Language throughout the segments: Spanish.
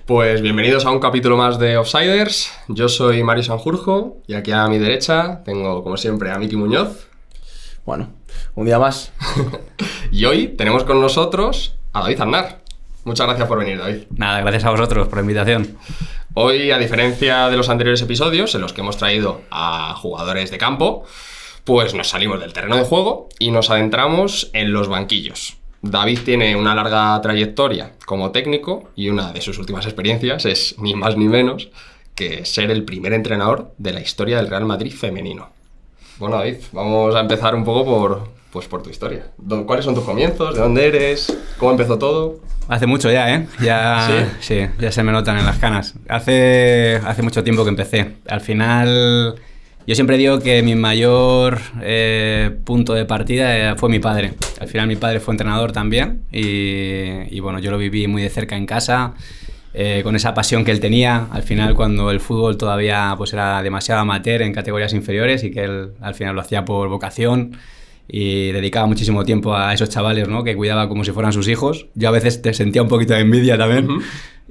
Pues bienvenidos a un capítulo más de Offsiders. Yo soy Mario Sanjurjo y aquí a mi derecha tengo, como siempre, a Miki Muñoz. Bueno, un día más. Y hoy tenemos con nosotros a David Aznar. Muchas gracias por venir, David. Nada, gracias a vosotros por la invitación. Hoy, a diferencia de los anteriores episodios en los que hemos traído a jugadores de campo, pues nos salimos del terreno de juego y nos adentramos en los banquillos. David tiene una larga trayectoria como técnico y una de sus últimas experiencias es ni más ni menos que ser el primer entrenador de la historia del Real Madrid femenino. Bueno, David, vamos a empezar un poco por tu historia. ¿Cuáles son tus comienzos? ¿De dónde eres? ¿Cómo empezó todo? Hace mucho ya, ¿eh? Sí, ya se me notan en las canas. Hace mucho tiempo que empecé. Al final, yo siempre digo que mi mayor punto de partida fue mi padre. Al final mi padre fue entrenador también y bueno, yo lo viví muy de cerca en casa, con esa pasión que él tenía. Al final, cuando el fútbol todavía pues era demasiado amateur en categorías inferiores y que él al final lo hacía por vocación y dedicaba muchísimo tiempo a esos chavales, ¿no? Que cuidaba como si fueran sus hijos. Yo a veces te sentía un poquito de envidia también. Uh-huh.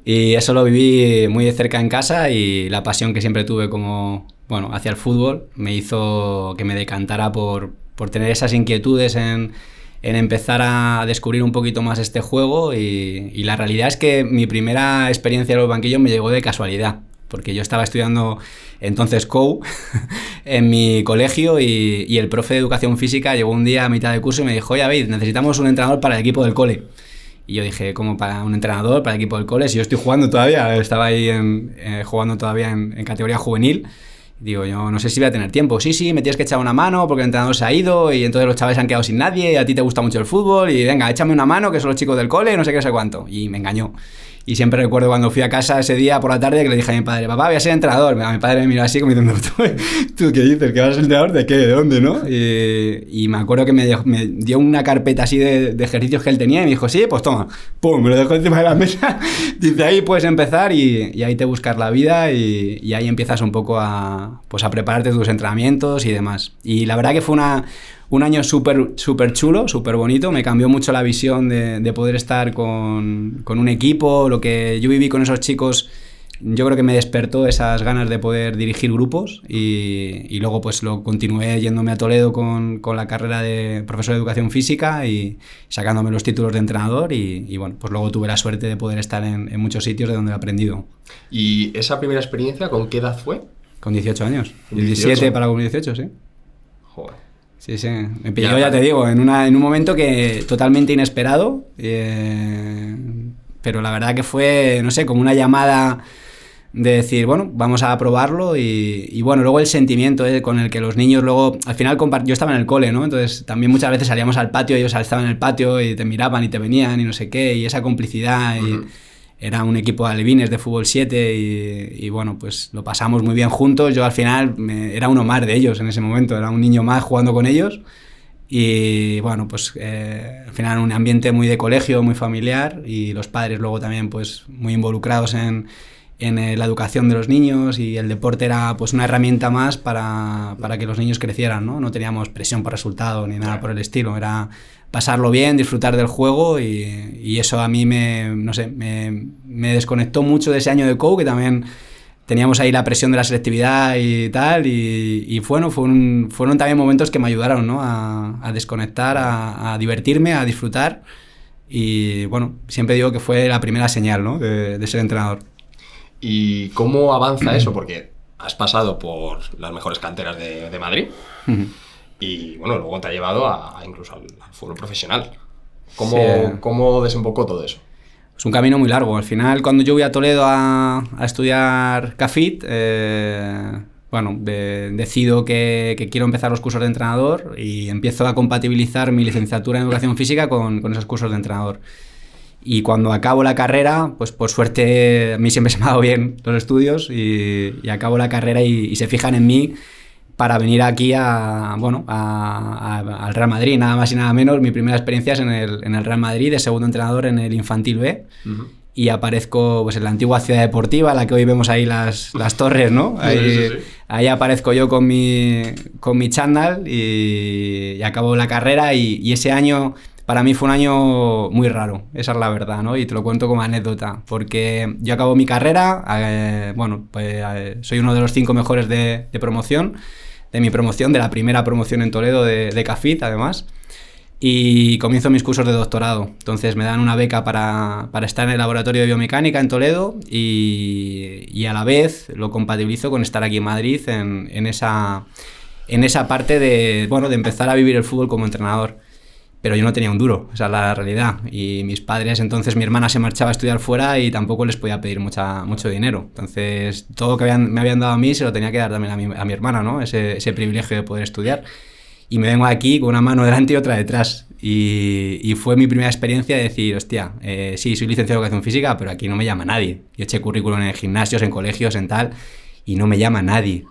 Y eso lo viví muy de cerca en casa y la pasión que siempre tuve hacia el fútbol me hizo que me decantara por tener esas inquietudes en empezar a descubrir un poquito más este juego y la realidad es que mi primera experiencia en los banquillos me llegó de casualidad, porque yo estaba estudiando entonces COU en mi colegio y el profe de educación física llegó un día a mitad de curso y me dijo: oye, David, necesitamos un entrenador para el equipo del cole. Y yo dije: ¿cómo para un entrenador para el equipo del cole? Si yo estoy jugando todavía, estaba ahí jugando todavía en categoría juvenil. Digo, yo no sé si voy a tener tiempo. Sí, me tienes que echar una mano porque el entrenador se ha ido y entonces los chavales se han quedado sin nadie y a ti te gusta mucho el fútbol y venga, échame una mano que son los chicos del cole y no sé qué, no sé cuánto. Y me engañó. Y siempre recuerdo cuando fui a casa ese día por la tarde que le dije a mi padre: papá, voy a ser entrenador. Mi padre me miró así como diciendo: ¿tú qué dices? ¿Que vas a ser entrenador de qué? ¿De dónde? ¿No? Y me acuerdo que me dio una carpeta así de ejercicios que él tenía y me dijo: sí, pues toma. Pum, me lo dejó encima de la mesa. Dice: ahí puedes empezar y ahí te buscas la vida y ahí empiezas un poco a prepararte tus entrenamientos y demás. Y la verdad que fue un año súper chulo, súper bonito. Me cambió mucho la visión de poder estar con un equipo. Lo que yo viví con esos chicos, yo creo que me despertó esas ganas de poder dirigir grupos y luego pues lo continué yéndome a Toledo con la carrera de profesor de educación física y sacándome los títulos de entrenador y bueno, pues luego tuve la suerte de poder estar en muchos sitios de donde he aprendido. ¿Y esa primera experiencia con qué edad fue? Con 18 años. 17 para con 18, sí. Joder. Sí, me pilló, ya te digo, en un momento que totalmente inesperado, pero la verdad que fue, no sé, como una llamada de decir, bueno, vamos a probarlo y bueno, luego el sentimiento con el que los niños luego, al final yo estaba en el cole, ¿no? Entonces también muchas veces salíamos al patio, ellos estaban en el patio y te miraban y te venían y no sé qué, y esa complicidad y... Uh-huh. Era un equipo de alevines de fútbol 7 y bueno, pues lo pasamos muy bien juntos. Yo al final era uno más de ellos en ese momento, era un niño más jugando con ellos y bueno, pues al final un ambiente muy de colegio, muy familiar y los padres luego también pues muy involucrados en la educación de los niños y el deporte era pues una herramienta más para que los niños crecieran, ¿no? No teníamos presión por resultado ni nada por el estilo, era pasarlo bien, disfrutar del juego y eso a mí me desconectó mucho de ese año de COU, que también teníamos ahí la presión de la selectividad y tal y bueno, fueron también momentos que me ayudaron, ¿no? a desconectar, a divertirme, a disfrutar y bueno, siempre digo que fue la primera señal, ¿no? de ser entrenador. ¿Y cómo avanza eso? Porque has pasado por las mejores canteras de Madrid y bueno, luego te ha llevado incluso al fútbol profesional. ¿Cómo desembocó todo eso? Es un camino muy largo. Al final, cuando yo voy a Toledo a estudiar CAFIT, decido que quiero empezar los cursos de entrenador y empiezo a compatibilizar mi licenciatura en educación física con esos cursos de entrenador. Y cuando acabo la carrera, pues por suerte a mí siempre se me ha dado bien los estudios y acabo la carrera y se fijan en mí para venir aquí al Real Madrid, nada más y nada menos. Mi primera experiencia es en el Real Madrid, de segundo entrenador en el Infantil B. Uh-huh. Y aparezco pues en la antigua ciudad deportiva, la que hoy vemos ahí las torres, ¿no? Ahí aparezco yo con mi chándal y acabo la carrera y ese año para mí fue un año muy raro, esa es la verdad, ¿no? Y te lo cuento como anécdota, porque yo acabo mi carrera, soy uno de los 5 mejores de promoción, de mi promoción, de la primera promoción en Toledo de CAFIT, además, y comienzo mis cursos de doctorado. Entonces me dan una beca para estar en el laboratorio de biomecánica en Toledo y a la vez lo compatibilizo con estar aquí en Madrid en esa parte de empezar a vivir el fútbol como entrenador. Pero yo no tenía un duro, esa es la realidad. Y mis padres, entonces mi hermana se marchaba a estudiar fuera y tampoco les podía pedir mucho dinero. Entonces todo lo que me habían dado a mí se lo tenía que dar también a mi hermana, ¿no? Ese privilegio de poder estudiar. Y me vengo aquí con una mano delante y otra detrás. Y fue mi primera experiencia de decir, hostia, sí, soy licenciado en Educación Física, pero aquí no me llama nadie. Yo eché currículum en gimnasios, en colegios, en tal, y no me llama nadie.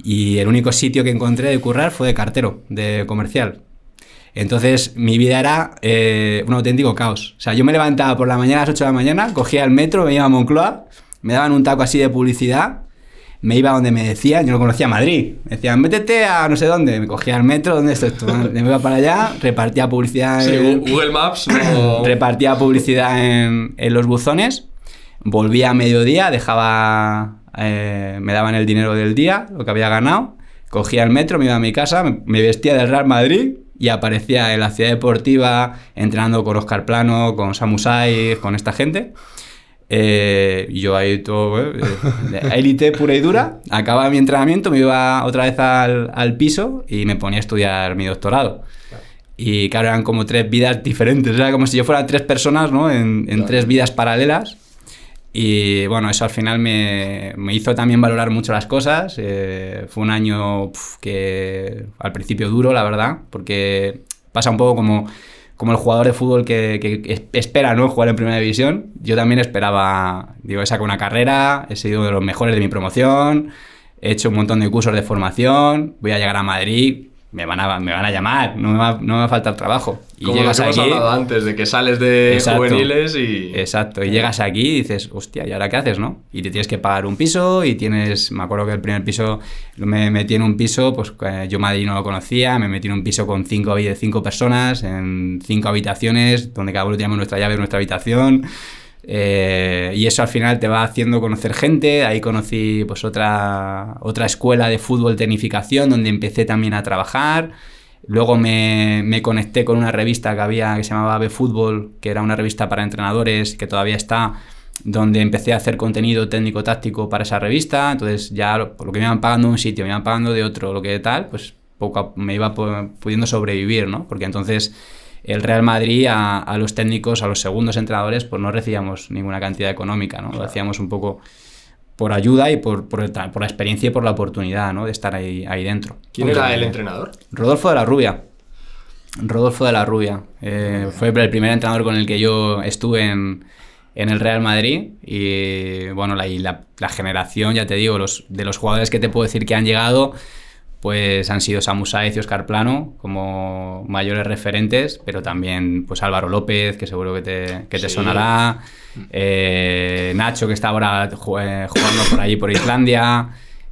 Y el único sitio que encontré de currar fue de cartero, de comercial. Entonces mi vida era un auténtico caos. O sea, yo me levantaba por la mañana a las 8 de la mañana, cogía el metro, me iba a Moncloa, me daban un taco así de publicidad, me iba donde me decían, yo no conocía Madrid, me decían, métete a no sé dónde, me cogía el metro, ¿dónde está esto? Me iba para allá, repartía publicidad Google Maps no... repartía publicidad en los buzones, volvía a mediodía, me daban el dinero del día, lo que había ganado, cogía el metro, me iba a mi casa, me vestía del Real Madrid y aparecía en la ciudad deportiva entrenando con Óscar Plano, con Samu Saiz, con esta gente. Y yo ahí todo, élite pura y dura. Acababa mi entrenamiento, me iba otra vez al piso y me ponía a estudiar mi doctorado. Y claro, eran como 3 vidas diferentes, era como si yo fuera 3 personas, ¿no? En 3 vidas paralelas. Y bueno, eso al final me hizo también valorar mucho las cosas. Fue un año que al principio duro, la verdad, porque pasa un poco como el jugador de fútbol que espera, ¿no?, jugar en primera división. Yo también esperaba, he sacado una carrera, he sido de los mejores de mi promoción, he hecho un montón de cursos de formación, voy a llegar a Madrid, me van a llamar, no me va a faltar trabajo. Y como llegas hemos aquí, hablado antes, de que sales de exacto, juveniles y... Exacto, y llegas aquí y dices, hostia, ¿y ahora qué haces, no? Y te tienes que pagar un piso y me acuerdo que el primer piso, me metí en un piso, pues yo Madrid no lo conocía, me metí en un piso con 5 personas, en 5 habitaciones, donde cada uno tenía nuestra llave de nuestra habitación. Y eso al final te va haciendo conocer gente. Ahí conocí pues otra escuela de fútbol tecnificación donde empecé también a trabajar. Luego me conecté con una revista que se llamaba B Fútbol, que era una revista para entrenadores que todavía está, donde empecé a hacer contenido técnico-táctico para esa revista. Entonces ya por lo que me iban pagando de un sitio, me iban pagando de otro, lo que tal, pues me iba pudiendo sobrevivir, ¿no? Porque entonces el Real Madrid a los técnicos, a los segundos entrenadores, pues no recibíamos ninguna cantidad económica, ¿no? Lo hacíamos un poco por ayuda y por la experiencia y por la oportunidad, ¿no?, de estar ahí dentro. ¿Quién era el entrenador? Rodolfo de la Rubia. Fue el primer entrenador con el que yo estuve en el Real Madrid. Y bueno, la generación, ya te digo, de los jugadores que te puedo decir que han llegado, pues han sido Samu Saiz y Óscar Plano como mayores referentes, pero también pues Álvaro López, que seguro que te sonará, Nacho, que está ahora jugando por allí por Islandia,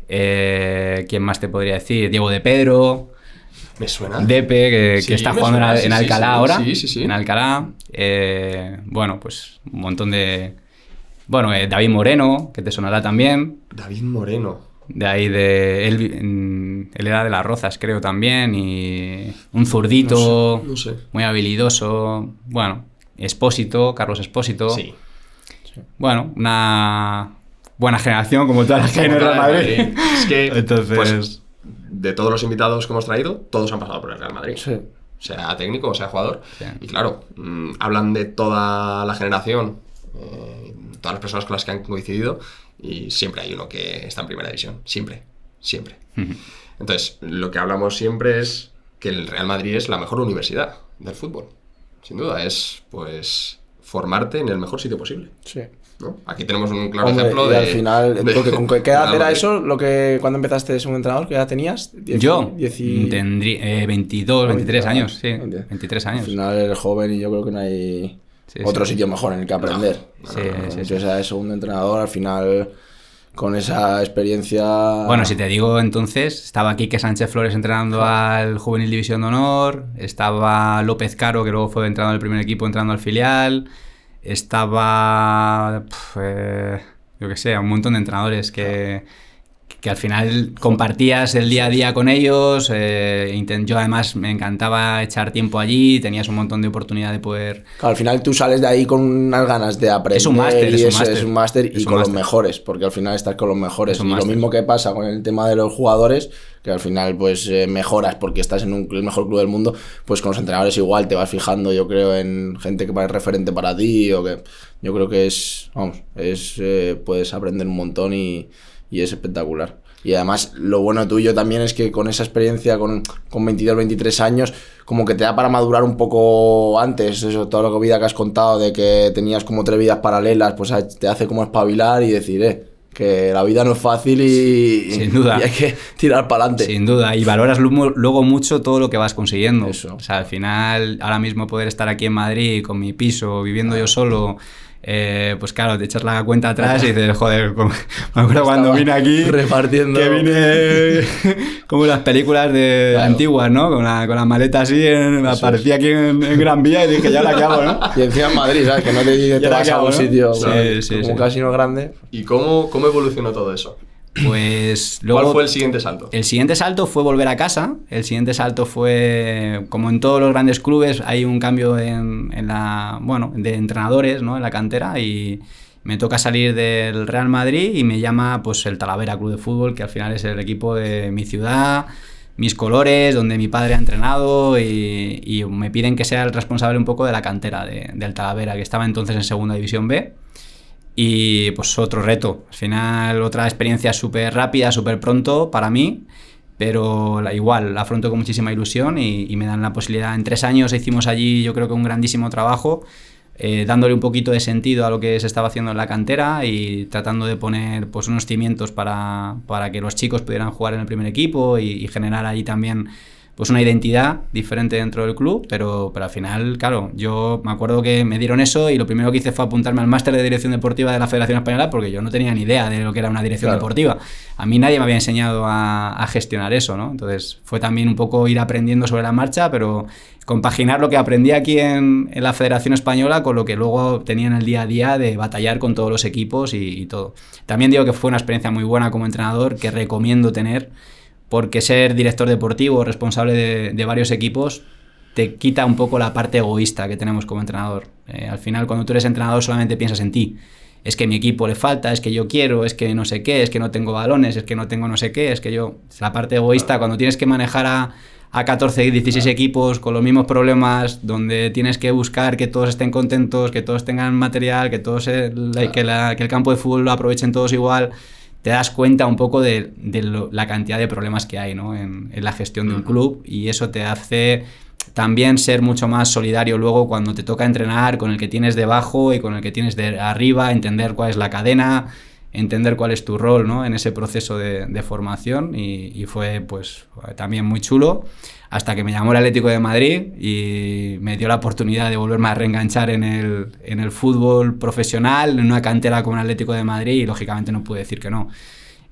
¿quién más te podría decir? Diego de Pedro, me suena. Depe, que está jugando en Alcalá ahora, sí. en Alcalá, bueno, pues un montón de... Bueno, David Moreno, que te sonará también. David Moreno. De ahí él era de Las Rozas, creo, también, y un zurdito, no sé. muy habilidoso. Bueno, Carlos Espósito. Sí. Bueno, una buena generación, como todas las que hay en el Real Madrid. Es que, entonces, pues, de todos los invitados que hemos traído, todos han pasado por el Real Madrid. Sí. Sea técnico o sea jugador. Sí. Y claro, hablan de toda la generación, todas las personas con las que han coincidido, y siempre hay uno que está en primera división. Siempre. Uh-huh. Entonces, lo que hablamos siempre es que el Real Madrid es la mejor universidad del fútbol. Sin duda, es pues formarte en el mejor sitio posible. Sí. ¿No? Aquí tenemos un claro Hombre, ejemplo y de... al final, ¿con qué edad era Madrid. eso? Cuando empezaste como entrenador, ¿qué edad tenías? Yo tendría 22, 23 años, sí. 23 años. Al final eres joven y yo creo que no hay otro sitio mejor en el que aprender. Sí. O sea, es segundo entrenador, al final con esa experiencia... Bueno, si te digo, entonces, estaba Quique Sánchez Flores entrenando al Juvenil División de Honor, estaba López Caro, que luego fue entrenador del primer equipo, entrando al filial, estaba... yo qué sé, un montón de entrenadores que al final compartías el día a día con ellos. Yo además me encantaba echar tiempo allí, tenías un montón de oportunidad de poder... Claro, al final tú sales de ahí con unas ganas de aprender. Es un máster, es un máster y con los mejores, porque al final estás con los mejores. Y lo mismo que pasa con el tema de los jugadores, que al final pues mejoras porque estás en el mejor club del mundo, pues con los entrenadores igual te vas fijando, yo creo, en gente que es referente para ti, o que yo creo que puedes aprender un montón y es espectacular. Y además lo bueno tuyo también es que con esa experiencia, con 22, 23 años, como que te da para madurar un poco antes, eso, toda la vida que has contado de que tenías como 3 vidas paralelas, pues te hace como espabilar y decir, que la vida no es fácil sin duda. Y hay que tirar para adelante. Sin duda, y valoras luego mucho todo lo que vas consiguiendo. Eso. O sea, al final, ahora mismo poder estar aquí en Madrid con mi piso, viviendo yo solo... pues claro, te echas la cuenta atrás y dices, joder, me acuerdo cuando vine aquí repartiendo, que vine como las películas antiguas, ¿no? Con la maleta así, aparecía aquí en Gran Vía y dije, ya la hago, ¿no? Y encima en Madrid, ¿sabes? Que no te vas a un sitio como casino grande. ¿Y cómo evolucionó todo eso? Pues luego, ¿cuál fue el siguiente salto? El siguiente salto fue volver a casa. El siguiente salto fue, como en todos los grandes clubes, hay un cambio de entrenadores, ¿no? En la cantera, y me toca salir del Real Madrid y me llama pues el Talavera Club de Fútbol, que al final es el equipo de mi ciudad, mis colores, donde mi padre ha entrenado, y me piden que sea el responsable un poco de la cantera del Talavera, que estaba entonces en Segunda División B. Y pues otro reto, al final otra experiencia súper rápida, súper pronto para mí, pero igual la afronto con muchísima ilusión y me dan la posibilidad. En 3 años hicimos allí, yo creo que un grandísimo trabajo, dándole un poquito de sentido a lo que se estaba haciendo en la cantera y tratando de poner pues unos cimientos para que los chicos pudieran jugar en el primer equipo y generar allí también pues una identidad diferente dentro del club, pero al final, claro, yo me acuerdo que me dieron eso y lo primero que hice fue apuntarme al máster de dirección deportiva de la Federación Española, porque yo no tenía ni idea de lo que era una dirección deportiva. A mí nadie me había enseñado a gestionar eso, ¿no? Entonces fue también un poco ir aprendiendo sobre la marcha, pero compaginar lo que aprendí aquí en la Federación Española con lo que luego tenía en el día a día de batallar con todos los equipos y todo. También digo que fue una experiencia muy buena como entrenador, que recomiendo tener, porque ser director deportivo, responsable de varios equipos, te quita un poco la parte egoísta que tenemos como entrenador. Al final, cuando tú eres entrenador, solamente piensas en ti. Es que a mi equipo le falta, es que yo quiero, es que no sé qué, es que no tengo balones, es que no tengo no sé qué, es que yo... La parte egoísta, cuando tienes que manejar a 14, 16 equipos con los mismos problemas, donde tienes que buscar que todos estén contentos, que todos tengan material, que el campo de fútbol lo aprovechen todos igual... te das cuenta un poco de la cantidad de problemas que hay, ¿no? en la gestión de un club, y eso te hace también ser mucho más solidario luego cuando te toca entrenar con el que tienes debajo y con el que tienes de arriba, entender cuál es la cadena, entender cuál es tu rol, ¿no? En ese proceso de formación, y fue pues también muy chulo, hasta que me llamó el Atlético de Madrid y me dio la oportunidad de volverme a reenganchar en el fútbol profesional, en una cantera como el Atlético de Madrid, y lógicamente no pude decir que no.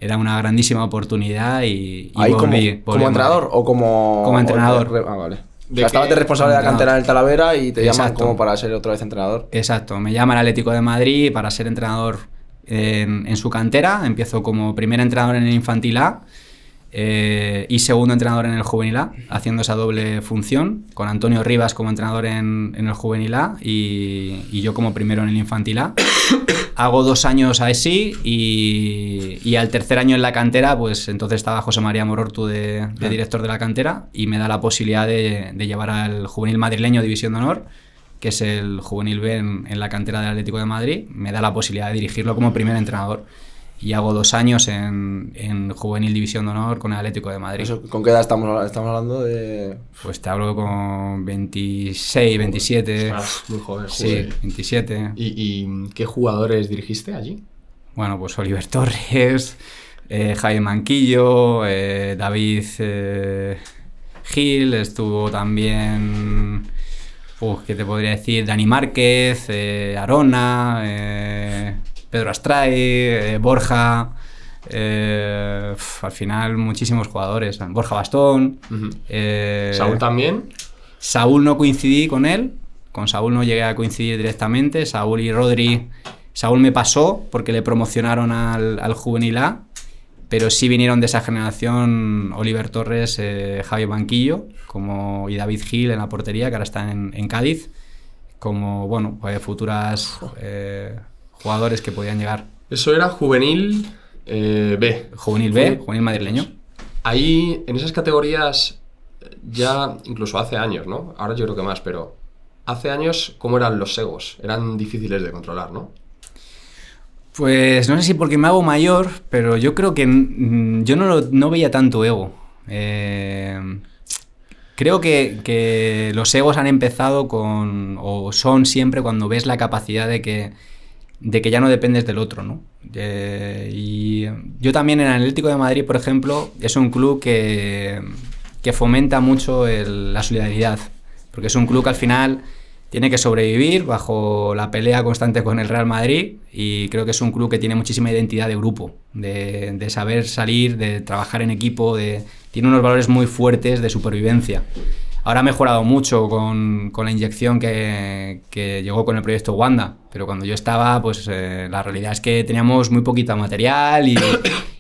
Era una grandísima oportunidad y volví ¿Como entrenador o como...? Como entrenador. Vale. O sea, estabas de responsable de la cantera del Talavera y te llaman como para ser otra vez entrenador. Exacto, me llama el Atlético de Madrid para ser entrenador en su cantera. Empiezo como primer entrenador en el Infantil A y segundo entrenador en el Juvenil A, haciendo esa doble función, con Antonio Rivas como entrenador en el Juvenil A y yo como primero en el Infantil A. Hago 2 años así y al tercer año en la cantera, pues entonces estaba José María Morortu de director de la cantera, y me da la posibilidad de llevar al Juvenil Madrileño División de Honor, que es el Juvenil B en la cantera del Atlético de Madrid. Me da la posibilidad de dirigirlo como primer entrenador. Y hago 2 años en Juvenil División de Honor con el Atlético de Madrid. ¿Eso, con qué edad estamos hablando de...? Pues te hablo con 26, 27... Muy joven. Sí, 27. ¿Y qué jugadores dirigiste allí? Bueno, pues Oliver Torres, Jaime Manquillo, David Gil, estuvo también... ¿qué te podría decir? Dani Márquez, Arona... Pedro Astray, Borja, Al final muchísimos jugadores. Borja Bastón. ¿Saúl también? Saúl no coincidí con él. Con Saúl no llegué a coincidir directamente. Saúl y Rodri... Saúl me pasó porque le promocionaron al Juvenil A, pero sí vinieron de esa generación Oliver Torres, Javi Banquillo y David Gil en la portería, que ahora está en Cádiz, como futuras jugadores que podían llegar. Eso era Juvenil B. Juvenil B, Juvenil madrileño. Ahí, en esas categorías, ya incluso hace años, ¿no? Ahora yo creo que más, pero hace años, ¿cómo eran los egos? Eran difíciles de controlar, ¿no? Pues no sé si porque me hago mayor, pero yo creo que yo no veía tanto ego. Creo que los egos han empezado o son siempre cuando ves la capacidad de que ya no dependes del otro, ¿no? Y yo también en el Atlético de Madrid, por ejemplo, es un club que fomenta mucho la solidaridad, porque es un club que al final tiene que sobrevivir bajo la pelea constante con el Real Madrid, y creo que es un club que tiene muchísima identidad de grupo, de saber salir, de trabajar en equipo, tiene unos valores muy fuertes de supervivencia. Ahora ha mejorado mucho con la inyección que llegó con el proyecto Wanda, pero cuando yo estaba, pues la realidad es que teníamos muy poquito material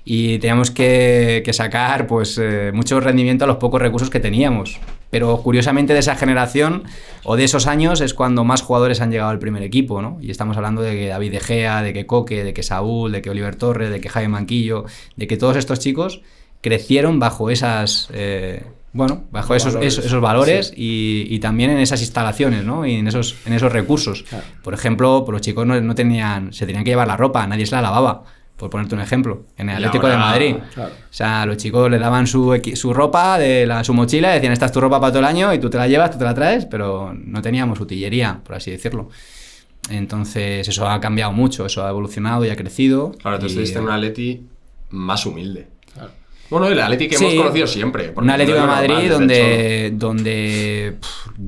y teníamos que sacar pues mucho rendimiento a los pocos recursos que teníamos. Pero curiosamente de esa generación o de esos años es cuando más jugadores han llegado al primer equipo, ¿no? Y estamos hablando de que David De Gea, de que Coque, de que Saúl, de que Oliver Torres, de que Jaime Manquillo, de que todos estos chicos crecieron bajo esos valores, sí. y también en esas instalaciones, ¿no? Y en esos recursos. Claro. Por ejemplo, pues los chicos se tenían que llevar la ropa, nadie se la lavaba, por ponerte un ejemplo, en el Atlético de Madrid. Claro. O sea, los chicos le daban su ropa, su mochila, y decían, esta es tu ropa para todo el año y tú te la llevas, tú te la traes, pero no teníamos utillería, por así decirlo. Entonces eso ha cambiado mucho, eso ha evolucionado y ha crecido. Claro, entonces estuviste en un Atleti más humilde. Claro. Bueno, el Atleti que hemos conocido siempre. Un Atlético de Madrid donde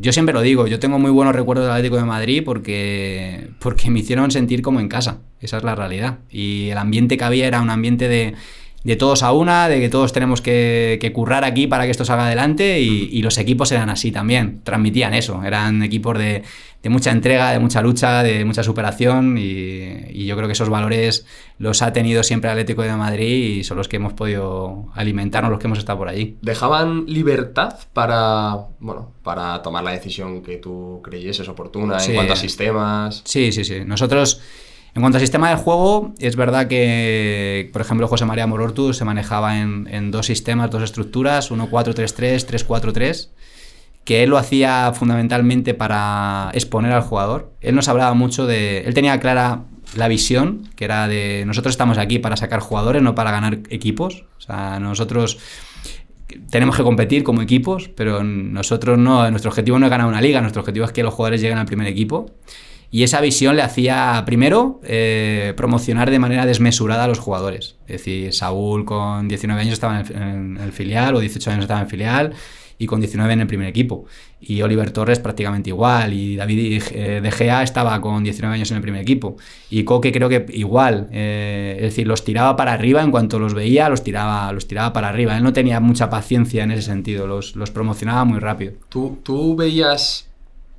yo siempre lo digo, yo tengo muy buenos recuerdos del Atlético de Madrid porque me hicieron sentir como en casa. Esa es la realidad. Y el ambiente que había era un ambiente de todos a una, de que todos tenemos que currar aquí para que esto salga adelante, y los equipos eran así también, transmitían eso. Eran equipos de mucha entrega, de mucha lucha, de mucha superación, y yo creo que esos valores los ha tenido siempre el Atlético de Madrid y son los que hemos podido alimentarnos, los que hemos estado por allí. ¿Dejaban libertad para tomar la decisión que tú creyeses oportuna en cuanto a sistemas? Sí. Nosotros, en cuanto al sistema de juego, es verdad que, por ejemplo, José María Morortu se manejaba en dos sistemas, dos estructuras, 1-4-3-3, 3-4-3, que él lo hacía fundamentalmente para exponer al jugador. Él nos hablaba mucho él tenía clara la visión, que era de nosotros estamos aquí para sacar jugadores, no para ganar equipos. O sea, nosotros tenemos que competir como equipos, pero nosotros no, nuestro objetivo no es ganar una liga, nuestro objetivo es que los jugadores lleguen al primer equipo. Y esa visión le hacía, primero, promocionar de manera desmesurada a los jugadores. Es decir, Saúl con 19 años estaba en el filial, o 18 años estaba en filial, y con 19 en el primer equipo. Y Oliver Torres prácticamente igual, y David De Gea estaba con 19 años en el primer equipo. Y Coque creo que igual, es decir, los tiraba para arriba, en cuanto los veía, los tiraba para arriba. Él no tenía mucha paciencia en ese sentido, los promocionaba muy rápido. ¿Tú veías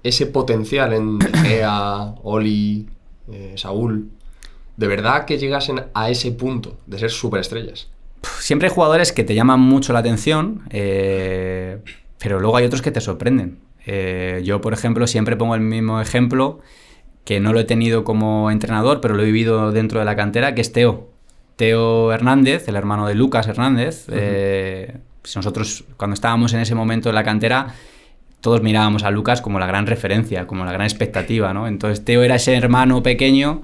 ese potencial en De Gea, Oli, Saúl, de verdad que llegasen a ese punto de ser superestrellas? Siempre hay jugadores que te llaman mucho la atención, pero luego hay otros que te sorprenden. Yo, por ejemplo, siempre pongo el mismo ejemplo, que no lo he tenido como entrenador, pero lo he vivido dentro de la cantera, que es Teo. Teo Hernández, el hermano de Lucas Hernández. Nosotros, cuando estábamos en ese momento en la cantera, todos mirábamos a Lucas como la gran referencia, como la gran expectativa, ¿no? Entonces Teo era ese hermano pequeño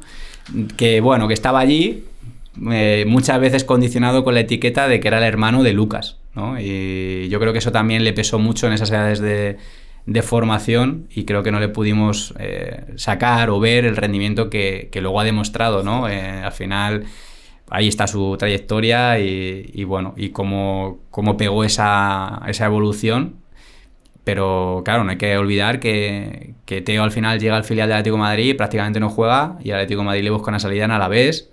que estaba allí, muchas veces condicionado con la etiqueta de que era el hermano de Lucas, ¿no? Y yo creo que eso también le pesó mucho en esas edades de formación, y creo que no le pudimos sacar o ver el rendimiento que luego ha demostrado, ¿no? Al final ahí está su trayectoria y cómo pegó esa evolución. Pero claro, no hay que olvidar que Teo al final llega al filial del Atlético de Madrid y prácticamente no juega, y el Atlético de Madrid le busca una salida en Alavés,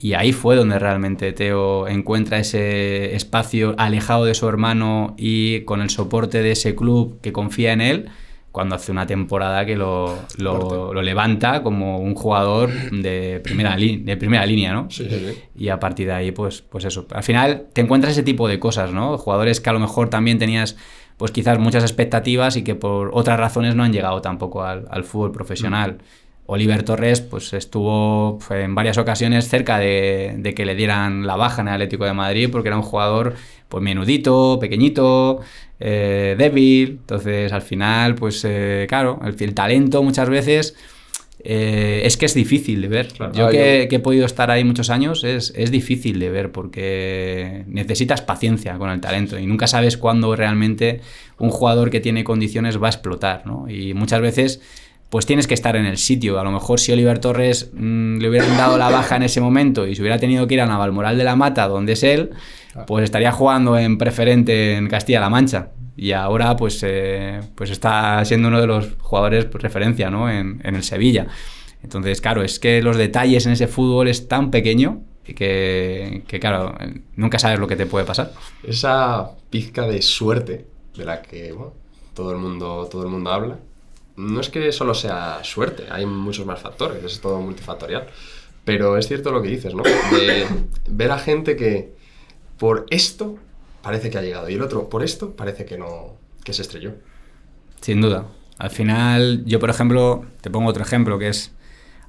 Y ahí fue donde realmente Teo encuentra ese espacio alejado de su hermano y con el soporte de ese club que confía en él, cuando hace una temporada que lo levanta como un jugador de primera línea, ¿no? Sí. Y a partir de ahí, pues eso. Al final te encuentras ese tipo de cosas, ¿no? Jugadores que a lo mejor también tenías, pues quizás muchas expectativas y que por otras razones no han llegado tampoco al fútbol profesional. Oliver Torres pues estuvo en varias ocasiones cerca de que le dieran la baja en el Atlético de Madrid porque era un jugador pues menudito, pequeñito, débil. Entonces al final pues claro, el talento muchas veces es que es difícil de ver. Claro, yo que he podido estar ahí muchos años es difícil de ver porque necesitas paciencia con el talento y nunca sabes cuándo realmente un jugador que tiene condiciones va a explotar, ¿no? Y muchas veces pues tienes que estar en el sitio. A lo mejor si Oliver Torres le hubieran dado la baja en ese momento y se hubiera tenido que ir a Navalmoral de la Mata, donde es él, pues estaría jugando en preferente en Castilla-La Mancha. Y ahora pues está siendo uno de los jugadores por referencia, ¿no? en el Sevilla. Entonces, claro, es que los detalles en ese fútbol es tan pequeño que claro, nunca sabes lo que te puede pasar. Esa pizca de suerte de la que todo el mundo habla, no es que solo sea suerte, hay muchos más factores, es todo multifactorial. Pero es cierto lo que dices, ¿no? De ver a gente que por esto parece que ha llegado y el otro por esto parece que no, que se estrelló. Sin duda. Al final, yo por ejemplo, te pongo otro ejemplo que es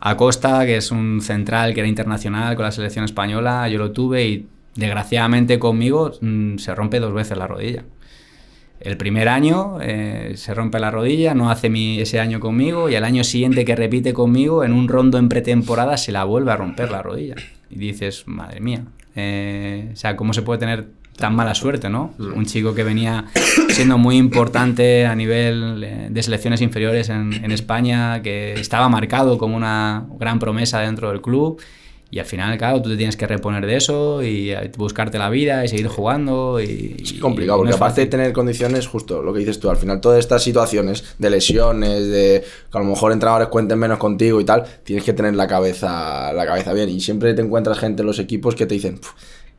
Acosta, que es un central que era internacional con la selección española. Yo lo tuve y desgraciadamente conmigo se rompe 2 veces la rodilla. El primer año se rompe la rodilla, no hace ese año conmigo y al año siguiente que repite conmigo, en un rondo en pretemporada se la vuelve a romper la rodilla. Y dices, madre mía, o sea, ¿cómo se puede tener tan mala suerte, ¿no? Un chico que venía siendo muy importante a nivel de selecciones inferiores en España, que estaba marcado como una gran promesa dentro del club. Y al final, claro, tú te tienes que reponer de eso y buscarte la vida y seguir jugando. Es complicado, porque aparte de tener condiciones, justo lo que dices tú, al final todas estas situaciones de lesiones, de que a lo mejor entrenadores cuenten menos contigo y tal, tienes que tener la cabeza bien. Y siempre te encuentras gente en los equipos que te dicen,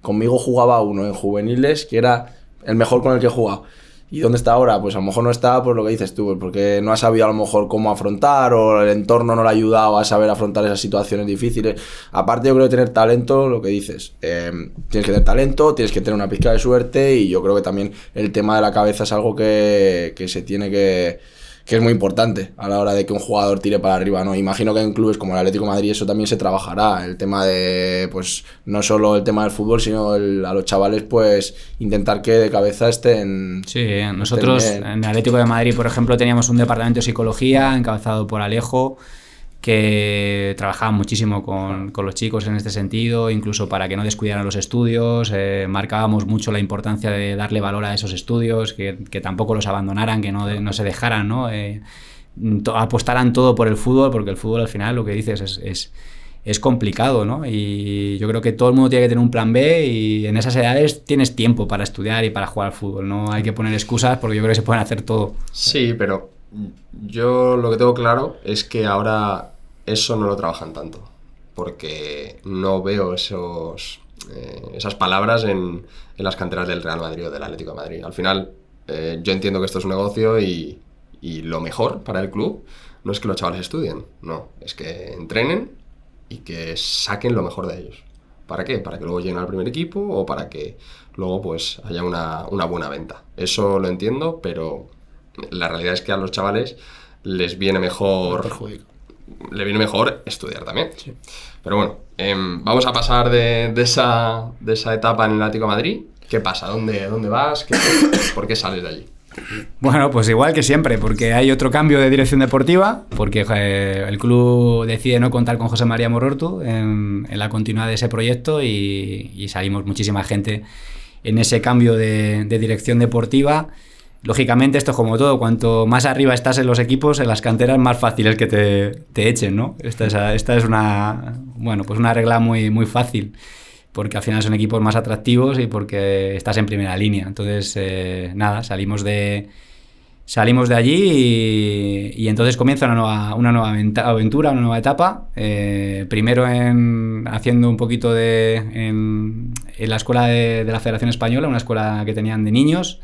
conmigo jugaba uno en juveniles que era el mejor con el que he jugado. ¿Y dónde está ahora? Pues a lo mejor no está por lo que dices tú, porque no ha sabido a lo mejor cómo afrontar o el entorno no le ha ayudado a saber afrontar esas situaciones difíciles. Aparte yo creo que tener talento, lo que dices, tienes que tener talento, tienes que tener una pizca de suerte y yo creo que también el tema de la cabeza es algo que se tiene que es muy importante a la hora de que un jugador tire para arriba, ¿no? Imagino que en clubes como el Atlético de Madrid eso también se trabajará, el tema de, pues, no solo el tema del fútbol, sino a los chavales, pues, intentar que de cabeza estén... Sí, nosotros en el Atlético de Madrid, por ejemplo, teníamos un departamento de psicología encabezado por Alejo, que trabajaba muchísimo con los chicos en este sentido, incluso para que no descuidaran los estudios, marcábamos mucho la importancia de darle valor a esos estudios, que tampoco los abandonaran, que no se dejaran, ¿no? Apostaran todo por el fútbol, porque el fútbol al final, lo que dices, es complicado, ¿no? Y yo creo que todo el mundo tiene que tener un plan B y en esas edades tienes tiempo para estudiar y para jugar al fútbol, no hay que poner excusas porque yo creo que se pueden hacer todo. Sí, pero yo lo que tengo claro es que ahora eso no lo trabajan tanto, porque no veo esas palabras en las canteras del Real Madrid o del Atlético de Madrid. Al final, yo entiendo que esto es un negocio y lo mejor para el club no es que los chavales estudien, no, es que entrenen y que saquen lo mejor de ellos. ¿Para qué? Para que luego lleguen al primer equipo o para que luego pues haya una buena venta. Eso lo entiendo, pero la realidad es que a los chavales les viene mejor estudiar también. Sí. Pero bueno, vamos a pasar de esa etapa en el Atlético de Madrid. ¿Qué pasa? ¿Dónde vas? ¿Por qué sales de allí? Bueno, pues igual que siempre, porque hay otro cambio de dirección deportiva, porque el club decide no contar con José María Morortu en la continuidad de ese proyecto y salimos muchísima gente en ese cambio de dirección deportiva. Lógicamente, esto es como todo, cuanto más arriba estás en los equipos, en las canteras, más fácil es que te echen, ¿no? Esta es una regla muy, muy fácil, porque al final son equipos más atractivos y porque estás en primera línea. Entonces, salimos de Salimos de allí y entonces comienza una nueva aventura, una nueva etapa. Primero haciendo un poquito en la escuela de la Federación Española, una escuela que tenían de niños,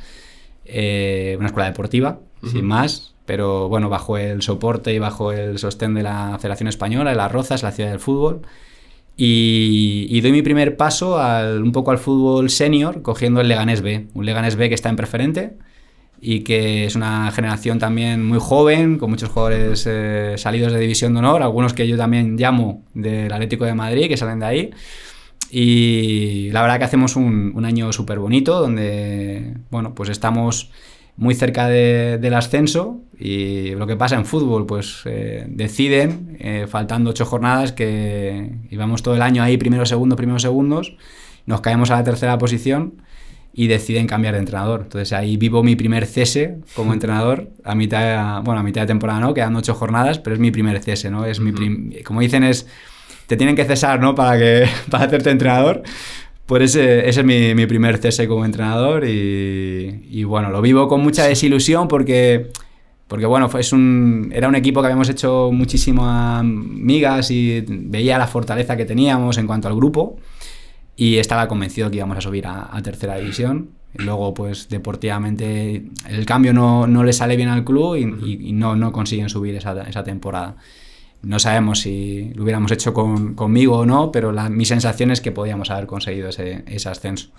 una escuela deportiva, sin más, pero bueno, bajo el soporte y bajo el sostén de la Federación Española, de Las Rozas, la ciudad del fútbol. Y doy mi primer paso un poco al fútbol senior, cogiendo el Leganés B, un Leganés B que está en preferente, y que es una generación también muy joven, con muchos jugadores salidos de División de Honor, algunos que yo también llamo del Atlético de Madrid, que salen de ahí. Y la verdad que hacemos un año súper bonito, donde bueno, pues estamos muy cerca del ascenso, y lo que pasa en fútbol, pues deciden, faltando 8 jornadas, que íbamos todo el año ahí primeros segundos, nos caemos a la tercera posición, y deciden cambiar de entrenador. Entonces ahí vivo mi primer cese como entrenador a mitad de temporada, ¿no? Quedan 8 jornadas, pero es mi primer cese, ¿no? Es como dicen, te tienen que cesar, ¿no? Para hacerte entrenador. Pues ese es mi primer cese como entrenador, y bueno, lo vivo con mucha desilusión porque bueno, era un equipo que habíamos hecho muchísimas migas y veía la fortaleza que teníamos en cuanto al grupo. Y estaba convencido que íbamos a subir a tercera división. Y luego, pues deportivamente, el cambio no le sale bien al club y no consiguen subir esa temporada. No sabemos si lo hubiéramos hecho conmigo o no, pero mi sensación es que podíamos haber conseguido ese ascenso.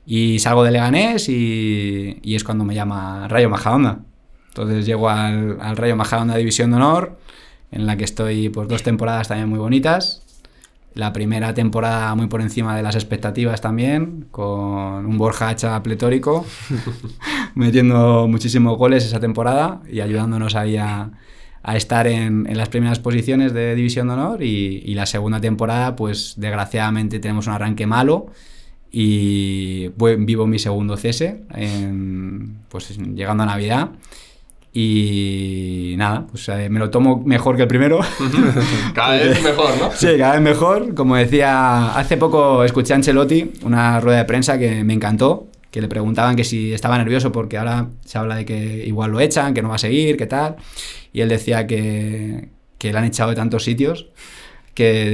Y salgo de Leganés y es cuando me llama Rayo Majadahonda. Entonces llego al Rayo Majadahonda División de Honor, en la que estoy pues 2 temporadas también muy bonitas. La primera temporada muy por encima de las expectativas también, con un Borja Hacha pletórico, metiendo muchísimos goles esa temporada y ayudándonos ahí a estar en las primeras posiciones de División de Honor. Y la segunda temporada, pues desgraciadamente tenemos un arranque malo y vivo mi segundo cese, pues llegando a Navidad. Y nada, pues me lo tomo mejor que el primero. Cada vez mejor, ¿no? Sí, cada vez mejor. Como decía, hace poco escuché a Ancelotti, una rueda de prensa que me encantó, que le preguntaban que si estaba nervioso porque ahora se habla de que igual lo echan, que no va a seguir, que tal. Y él decía que le han echado de tantos sitios, que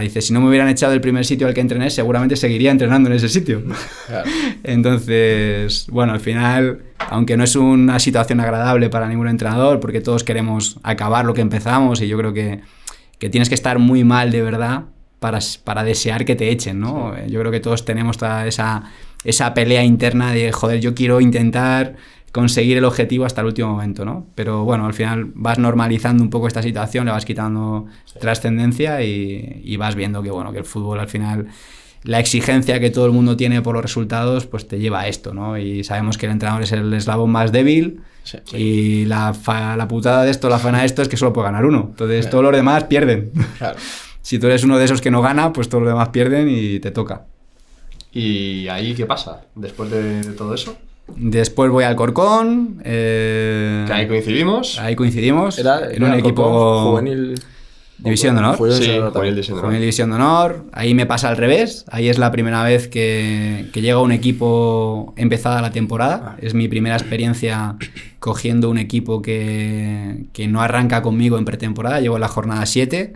dice, si no me hubieran echado del primer sitio al que entrené, seguramente seguiría entrenando en ese sitio. Claro. Entonces, bueno, al final, aunque no es una situación agradable para ningún entrenador, porque todos queremos acabar lo que empezamos, y yo creo que tienes que estar muy mal de verdad para desear que te echen, ¿no? Sí. Yo creo que todos tenemos toda esa pelea interna de, joder, yo quiero intentar conseguir el objetivo hasta el último momento, ¿no? Pero bueno, al final vas normalizando un poco esta situación, le vas quitando trascendencia y vas viendo que, bueno, que el fútbol al final, la exigencia que todo el mundo tiene por los resultados, pues te lleva a esto, ¿no? Y sabemos que el entrenador es el eslabón más débil, sí. Y la putada de esto, la faena de esto es que solo puede ganar uno. Entonces, claro, todos los demás pierden. Claro. Si tú eres uno de esos que no gana, pues todos los demás pierden y te toca. ¿Y ahí qué pasa después de todo eso? Después voy al Corcón. Que ahí coincidimos. Era en un equipo juvenil. División de Honor. Juvenil División de Honor. Ahí me pasa al revés. Ahí es la primera vez que llega un equipo empezada la temporada. Es mi primera experiencia cogiendo un equipo que no arranca conmigo en pretemporada. Llevo en la jornada 7.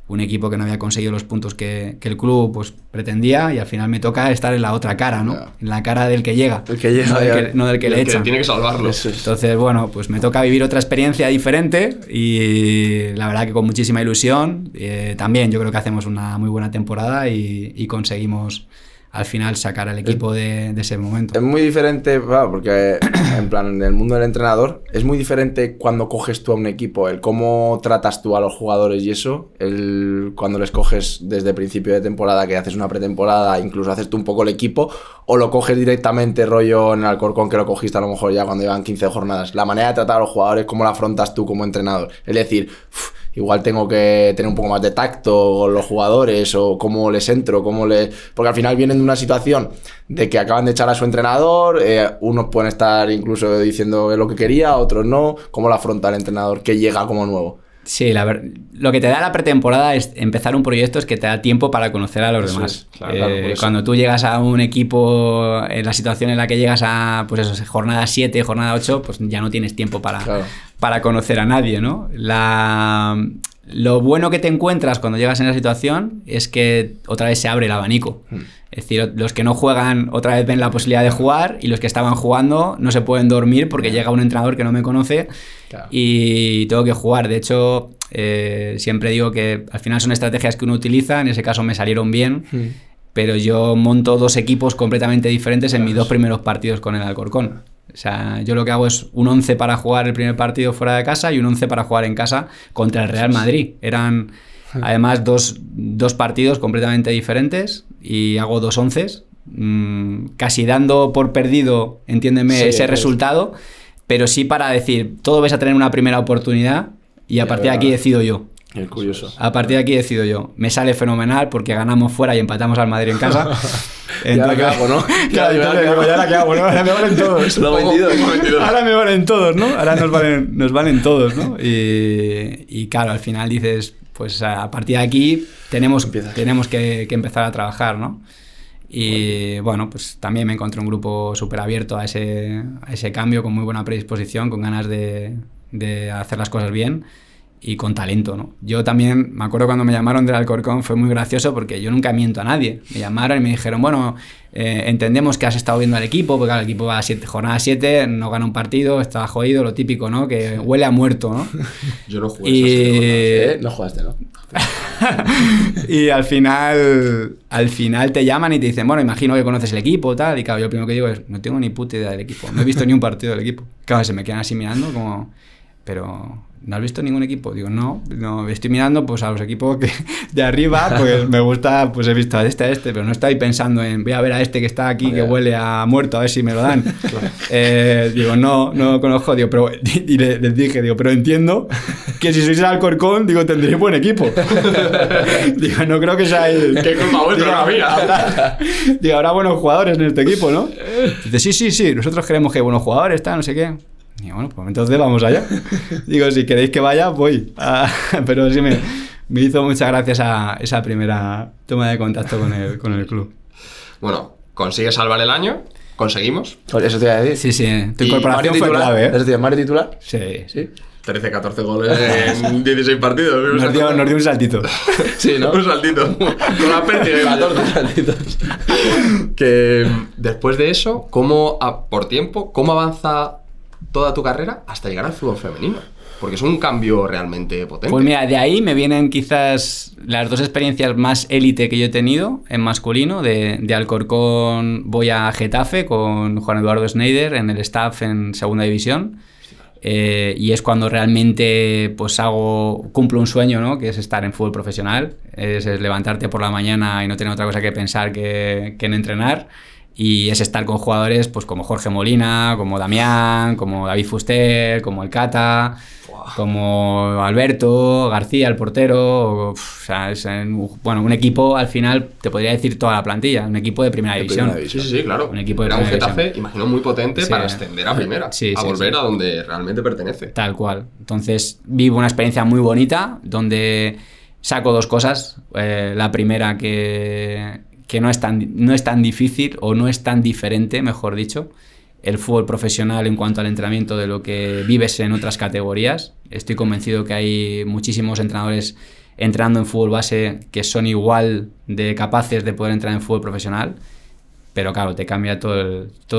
Un equipo que no había conseguido los puntos que el club pues pretendía, y al final me toca estar en la otra cara, ¿no? Yeah. En la cara del que llega. El que llega, no del que le echan. Tiene que salvarlo. Entonces, bueno, pues me toca vivir otra experiencia diferente, y la verdad que con muchísima ilusión. También yo creo que hacemos una muy buena temporada y conseguimos al final sacar al equipo de ese momento. Es muy diferente, claro, porque en plan, en el mundo del entrenador, es muy diferente cuando coges tú a un equipo, el cómo tratas tú a los jugadores y eso, cuando les coges desde principio de temporada, que haces una pretemporada, incluso haces tú un poco el equipo, o lo coges directamente rollo en el Alcorcón, que lo cogiste a lo mejor ya cuando llevan 15 jornadas. La manera de tratar a los jugadores, cómo la afrontas tú como entrenador. Es decir, igual tengo que tener un poco más de tacto con los jugadores, o cómo les entro, porque al final vienen de una situación de que acaban de echar a su entrenador, unos pueden estar incluso diciendo lo que quería, otros no. ¿Cómo lo afronta el entrenador que llega como nuevo? Sí, lo que te da la pretemporada es empezar un proyecto, es que te da tiempo para conocer a los demás. Claro, cuando tú llegas a un equipo, en la situación en la que llegas a pues eso, jornada 7, jornada 8, pues ya no tienes tiempo para conocer a nadie, ¿no? Lo bueno que te encuentras cuando llegas en esa situación es que otra vez se abre el abanico. Es decir, los que no juegan otra vez ven la posibilidad de jugar y los que estaban jugando no se pueden dormir porque llega un entrenador que no me conoce y tengo que jugar. De hecho, siempre digo que al final son estrategias que uno utiliza, en ese caso me salieron bien, pero yo monto 2 equipos completamente diferentes en mis 2 primeros partidos con el Alcorcón. O sea, yo lo que hago es un 11 para jugar el primer partido fuera de casa y un 11 para jugar en casa contra el Real Madrid. Eran además dos partidos completamente diferentes y hago 2 onces, casi dando por perdido, entiéndeme, ese resultado, pero sí para decir, todo vais a tener una primera oportunidad y a partir de aquí decido yo. Es curioso. A partir de aquí decido yo. Me sale fenomenal porque ganamos fuera y empatamos al Madrid en casa. Entonces, ¿qué hago, no? Claro, ¿y ahora qué hago, no? Ahora me valen todos. Ahora me valen todos, ¿no? Ahora nos valen todos, ¿no? Y claro, al final dices, pues a partir de aquí tenemos que empezar a trabajar, ¿no? Y bueno, pues también me encontré un grupo súper abierto a ese cambio, con muy buena predisposición, con ganas de hacer las cosas bien y con talento, ¿no? Yo también me acuerdo cuando me llamaron del Alcorcón, fue muy gracioso porque yo nunca miento a nadie. Me llamaron y me dijeron, bueno, entendemos que has estado viendo al equipo, porque el equipo va a jornada 7, no gana un partido, está jodido, lo típico, ¿no? Que huele a muerto, ¿no? Yo no jugué no jugaste, ¿no? Y al final te llaman y te dicen, bueno, imagino que conoces el equipo, tal, y claro, yo lo primero que digo es, no tengo ni puta idea del equipo, no he visto ni un partido del equipo. Claro, se me quedan así mirando como, pero ¿no has visto ningún equipo? Digo, no, estoy mirando pues a los equipos que de arriba, pues me gusta, pues he visto a este, pero no estoy pensando en, voy a ver a este que está aquí, que huele a muerto, a ver si me lo dan. Digo, no conozco, digo, pero, y les dije, digo, pero entiendo que si sois el Alcorcón, digo, tendréis buen equipo. Digo, no creo que seáis... ¿Qué culpa vuestra la mía? Digo, habrá buenos jugadores en este equipo, ¿no? Dice, sí, nosotros creemos que hay buenos jugadores, no sé qué. Y bueno, pues entonces vamos allá. Digo, si queréis que vaya, voy. Pero sí me hizo muchas gracias a esa primera toma de contacto con el club. Bueno, consigues salvar el año, conseguimos. Eso te iba a decir. Sí, tu incorporación fue clave, ¿eh? ¿Es decir, Mario titular? Sí. 13, 14 goles en 16 partidos. Nos dio un saltito. Sí, ¿no? Un saltito. Con la pértiga. 14 saltitos. Que después de eso, ¿cómo avanza toda tu carrera hasta llegar al fútbol femenino? Porque es un cambio realmente potente. Pues mira, de ahí me vienen quizás las 2 experiencias más élite que yo he tenido en masculino. De Alcorcón voy a Getafe con Juan Eduardo Schneider en el staff en segunda división. Y es cuando realmente pues cumplo un sueño, ¿no? Que es estar en fútbol profesional. Es levantarte por la mañana y no tener otra cosa que pensar que en entrenar. Y es estar con jugadores pues como Jorge Molina, como Damián, como David Fuster, como el Cata, como Alberto García, el portero. O sea, es un equipo, al final, te podría decir toda la plantilla, un equipo de primera división. Sí, claro. Un equipo de Era un primera Getafe, división. imagino, muy potente para ascender a primera, a volver a donde realmente pertenece. Tal cual. Entonces, vivo una experiencia muy bonita, donde saco 2 cosas. La primera, que no es tan difícil o no es tan diferente, mejor dicho, el fútbol profesional en cuanto al entrenamiento de lo que vives en otras categorías. Estoy convencido que hay muchísimos entrenadores entrenando en fútbol base que son igual de capaces de poder entrenar en fútbol profesional, pero claro, te cambia todo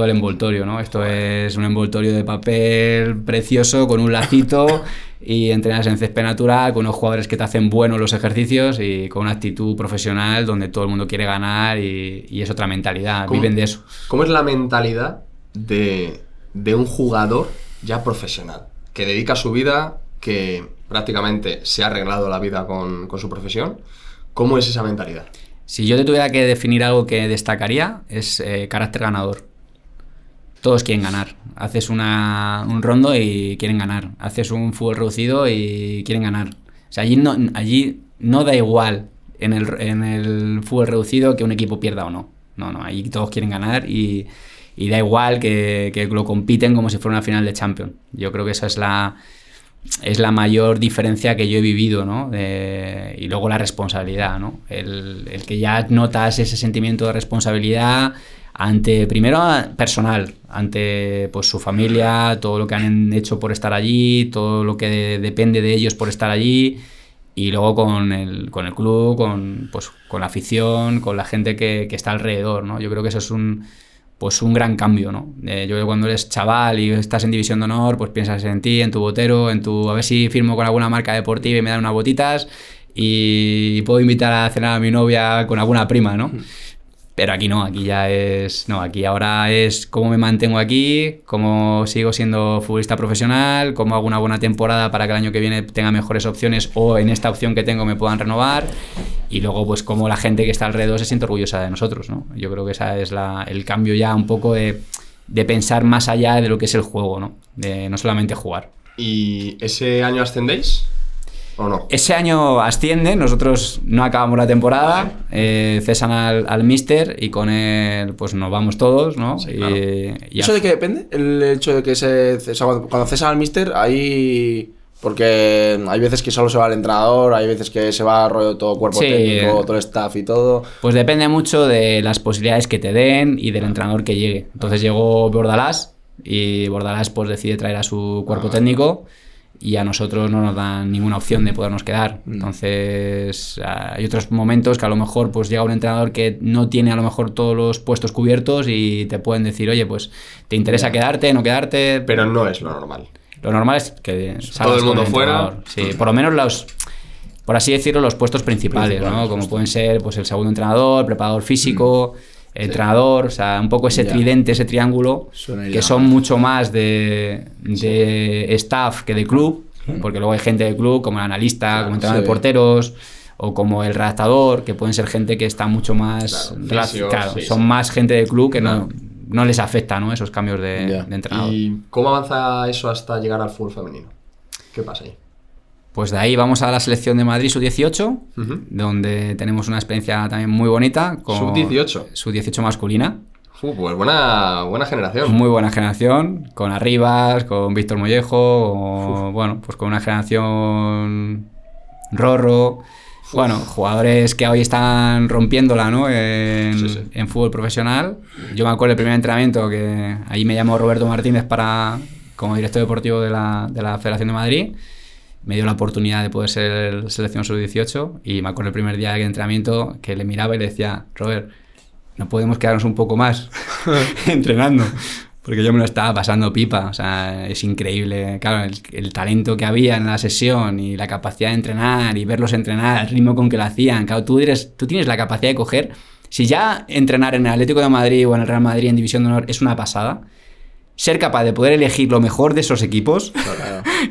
el envoltorio, ¿no? Esto es un envoltorio de papel precioso con un lacito y entrenas en césped natural con unos jugadores que te hacen buenos los ejercicios y con una actitud profesional donde todo el mundo quiere ganar y es otra mentalidad, viven de eso. ¿Cómo es la mentalidad de un jugador ya profesional que dedica su vida, que prácticamente se ha arreglado la vida con su profesión? ¿Cómo es esa mentalidad? Si yo te tuviera que definir algo que destacaría, es carácter ganador. Todos quieren ganar. Haces un rondo y quieren ganar. Haces un fútbol reducido y quieren ganar. O sea, allí no da igual en el fútbol reducido que un equipo pierda o no. No, allí todos quieren ganar y da igual que lo compiten como si fuera una final de Champions. Yo creo que esa es es la mayor diferencia que yo he vivido, ¿no? Y luego la responsabilidad, ¿no? El que ya notas ese sentimiento de responsabilidad ante, primero personal, ante pues su familia, todo lo que han hecho por estar allí, todo lo que depende de ellos por estar allí, y luego con el club, con la afición, con la gente que está alrededor, ¿no? Yo creo que eso es un gran cambio, ¿no? Yo creo que cuando eres chaval y estás en División de Honor, pues piensas en ti, en tu botero, a ver si firmo con alguna marca deportiva y me dan unas botitas y puedo invitar a cenar a mi novia con alguna prima, ¿no? Pero aquí no, aquí ahora es cómo me mantengo aquí, cómo sigo siendo futbolista profesional, cómo hago una buena temporada para que el año que viene tenga mejores opciones o en esta opción que tengo me puedan renovar, y luego pues cómo la gente que está alrededor se siente orgullosa de nosotros, ¿no? Yo creo que ese es el cambio ya un poco de pensar más allá de lo que es el juego, ¿no? De no solamente jugar. ¿Y ese año ascendéis? ¿O no? Ese año ascienden, nosotros no acabamos la temporada, cesan al míster y con él pues nos vamos todos, ¿no? Sí, claro. ¿Y eso de qué depende? El hecho de que cuando cesan al míster, ahí... Porque hay veces que solo se va el entrenador, hay veces que se va rollo todo cuerpo técnico, todo el staff y todo. Pues depende mucho de las posibilidades que te den y del entrenador que llegue. Entonces llegó Bordalás y Bordalás pues decide traer a su cuerpo técnico y a nosotros no nos dan ninguna opción de podernos quedar. Entonces hay otros momentos que a lo mejor pues llega un entrenador que no tiene a lo mejor todos los puestos cubiertos y te pueden decir, oye, pues te interesa quedarte, no quedarte. Pero no es lo normal. Lo normal es que todo el mundo fuera. Sí, por lo menos por así decirlo, los puestos principales, ¿no? Como pueden ser pues el segundo entrenador, preparador físico, entrenador, o sea, un poco ese tridente, ese triángulo, que son mucho más de staff que de club, porque luego hay gente de club, como el analista, como entrenador de porteros, o como el redactador, que pueden ser gente que está mucho más... son más gente de club que no les afecta, ¿no? Esos cambios de entrenador. ¿Y cómo avanza eso hasta llegar al fútbol femenino? ¿Qué pasa ahí? Pues de ahí vamos a la selección de Madrid sub-18, donde tenemos una experiencia también muy bonita. ¿Sub-18? Sub-18 masculina. Pues buena generación. Muy buena generación, con Arribas, con Víctor Mollejo, bueno, pues con una generación Rorro. Bueno, jugadores que hoy están rompiéndola, ¿no? En fútbol profesional. Yo me acuerdo del primer entrenamiento que ahí me llamó Roberto Martínez como director deportivo de la Federación de Madrid. Me dio la oportunidad de poder ser selección sub-18 y me acuerdo el primer día de entrenamiento que le miraba y le decía, Robert, ¿no podemos quedarnos un poco más entrenando? Porque yo me lo estaba pasando pipa, o sea, es increíble, claro, el talento que había en la sesión y la capacidad de entrenar y verlos entrenar, el ritmo con que lo hacían, claro, tú tienes la capacidad de coger, si ya entrenar en el Atlético de Madrid o en el Real Madrid en División de Honor es una pasada, ser capaz de poder elegir lo mejor de esos equipos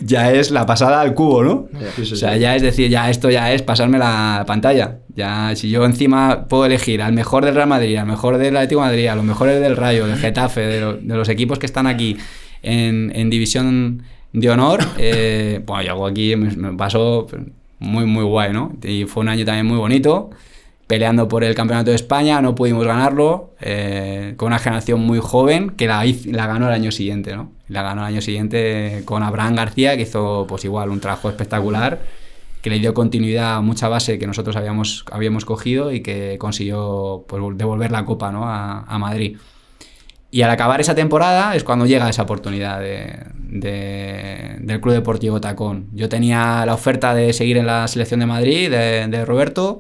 ya es la pasada al cubo, ¿no? O sea, ya es decir, ya esto ya es pasarme la pantalla. Ya, si yo encima puedo elegir al mejor del Real Madrid, al mejor del Atlético de Madrid, a los mejores del Rayo, del Getafe, de los equipos que están aquí en División de Honor, bueno, yo hago aquí, me pasó muy, muy guay, ¿no? Y fue un año también muy bonito, peleando por el Campeonato de España, no pudimos ganarlo, con una generación muy joven que la ganó el año siguiente, ¿no? La ganó el año siguiente con Abraham García, que hizo pues igual un trabajo espectacular, que le dio continuidad a mucha base que nosotros habíamos cogido y que consiguió pues, devolver la copa, ¿no? a Madrid. Y al acabar esa temporada es cuando llega esa oportunidad del Club Deportivo Tacón. Yo tenía la oferta de seguir en la selección de Madrid, de Roberto,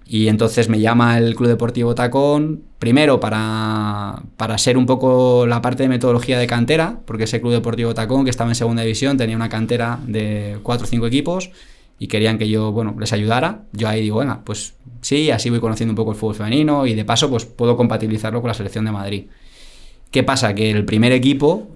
y entonces me llama el Club Deportivo Tacón, primero para ser un poco la parte de metodología de cantera, porque ese Club Deportivo Tacón, que estaba en segunda división, tenía una cantera de 4 o 5 equipos y querían que yo, bueno, les ayudara. Yo ahí digo, venga, pues sí, así voy conociendo un poco el fútbol femenino y de paso pues puedo compatibilizarlo con la selección de Madrid. ¿Qué pasa? Que el primer equipo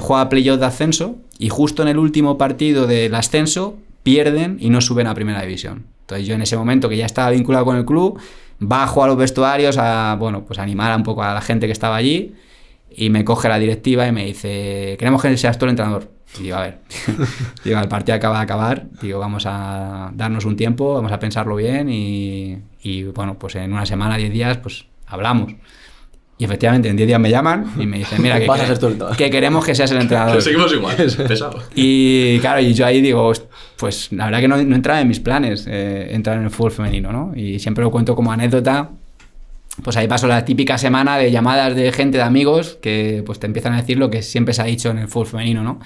juega playoff de ascenso y justo en el último partido del ascenso pierden y no suben a primera división. Entonces yo en ese momento que ya estaba vinculado con el club, bajo a los vestuarios a, bueno, pues animar un poco a la gente que estaba allí y me coge la directiva y me dice, queremos que seas tú el entrenador. Y digo, a ver, digo, el partido acaba de acabar, digo, vamos a darnos un tiempo, vamos a pensarlo bien y bueno, pues en una semana, 10 días, pues hablamos. Y efectivamente, en 10 días me llaman y me dicen, mira, que queremos que seas el entrenador. Seguimos igual, pesado. Y claro, y yo ahí digo, pues la verdad que no entraba en mis planes entrar en el fútbol femenino, ¿no? Y siempre lo cuento como anécdota. Pues ahí pasó la típica semana de llamadas de gente, de amigos, que pues te empiezan a decir lo que siempre se ha dicho en el fútbol femenino, ¿no?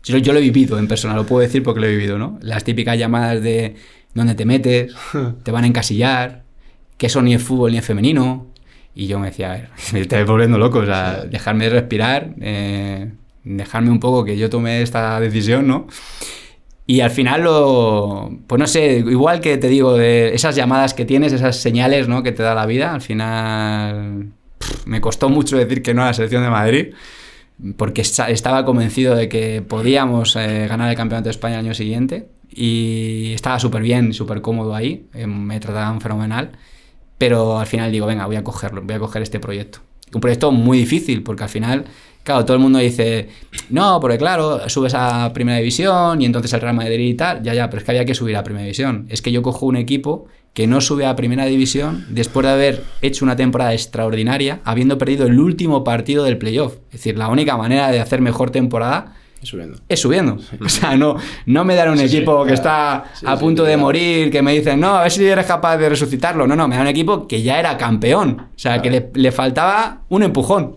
Yo lo he vivido en persona, lo puedo decir porque lo he vivido, ¿no? Las típicas llamadas de ¿dónde te metes? Te van a encasillar, que eso ni es fútbol ni es femenino. Y yo me decía, a ver, me estoy volviendo loco, o sea, dejarme respirar, dejarme un poco que yo tomé esta decisión, ¿no? Y al final pues no sé, igual que te digo, de esas llamadas que tienes, esas señales, ¿no?, que te da la vida, al final me costó mucho decir que no a la selección de Madrid, porque estaba convencido de que podíamos ganar el Campeonato de España el año siguiente y estaba súper bien, súper cómodo ahí, me trataban fenomenal. Pero al final digo, venga, voy a coger este proyecto. Un proyecto muy difícil, porque al final, claro, todo el mundo dice, no, porque claro, subes a Primera División y entonces el Real Madrid y tal, ya, pero es que había que subir a Primera División. Es que yo cojo un equipo que no sube a Primera División después de haber hecho una temporada extraordinaria, habiendo perdido el último partido del playoff. Es decir, la única manera de hacer mejor temporada es subiendo. O sea, no me dan un equipo que está a punto de morir, que me dicen, no, a ver si eres capaz de resucitarlo. No, me dan un equipo que ya era campeón. O sea, que le faltaba un empujón.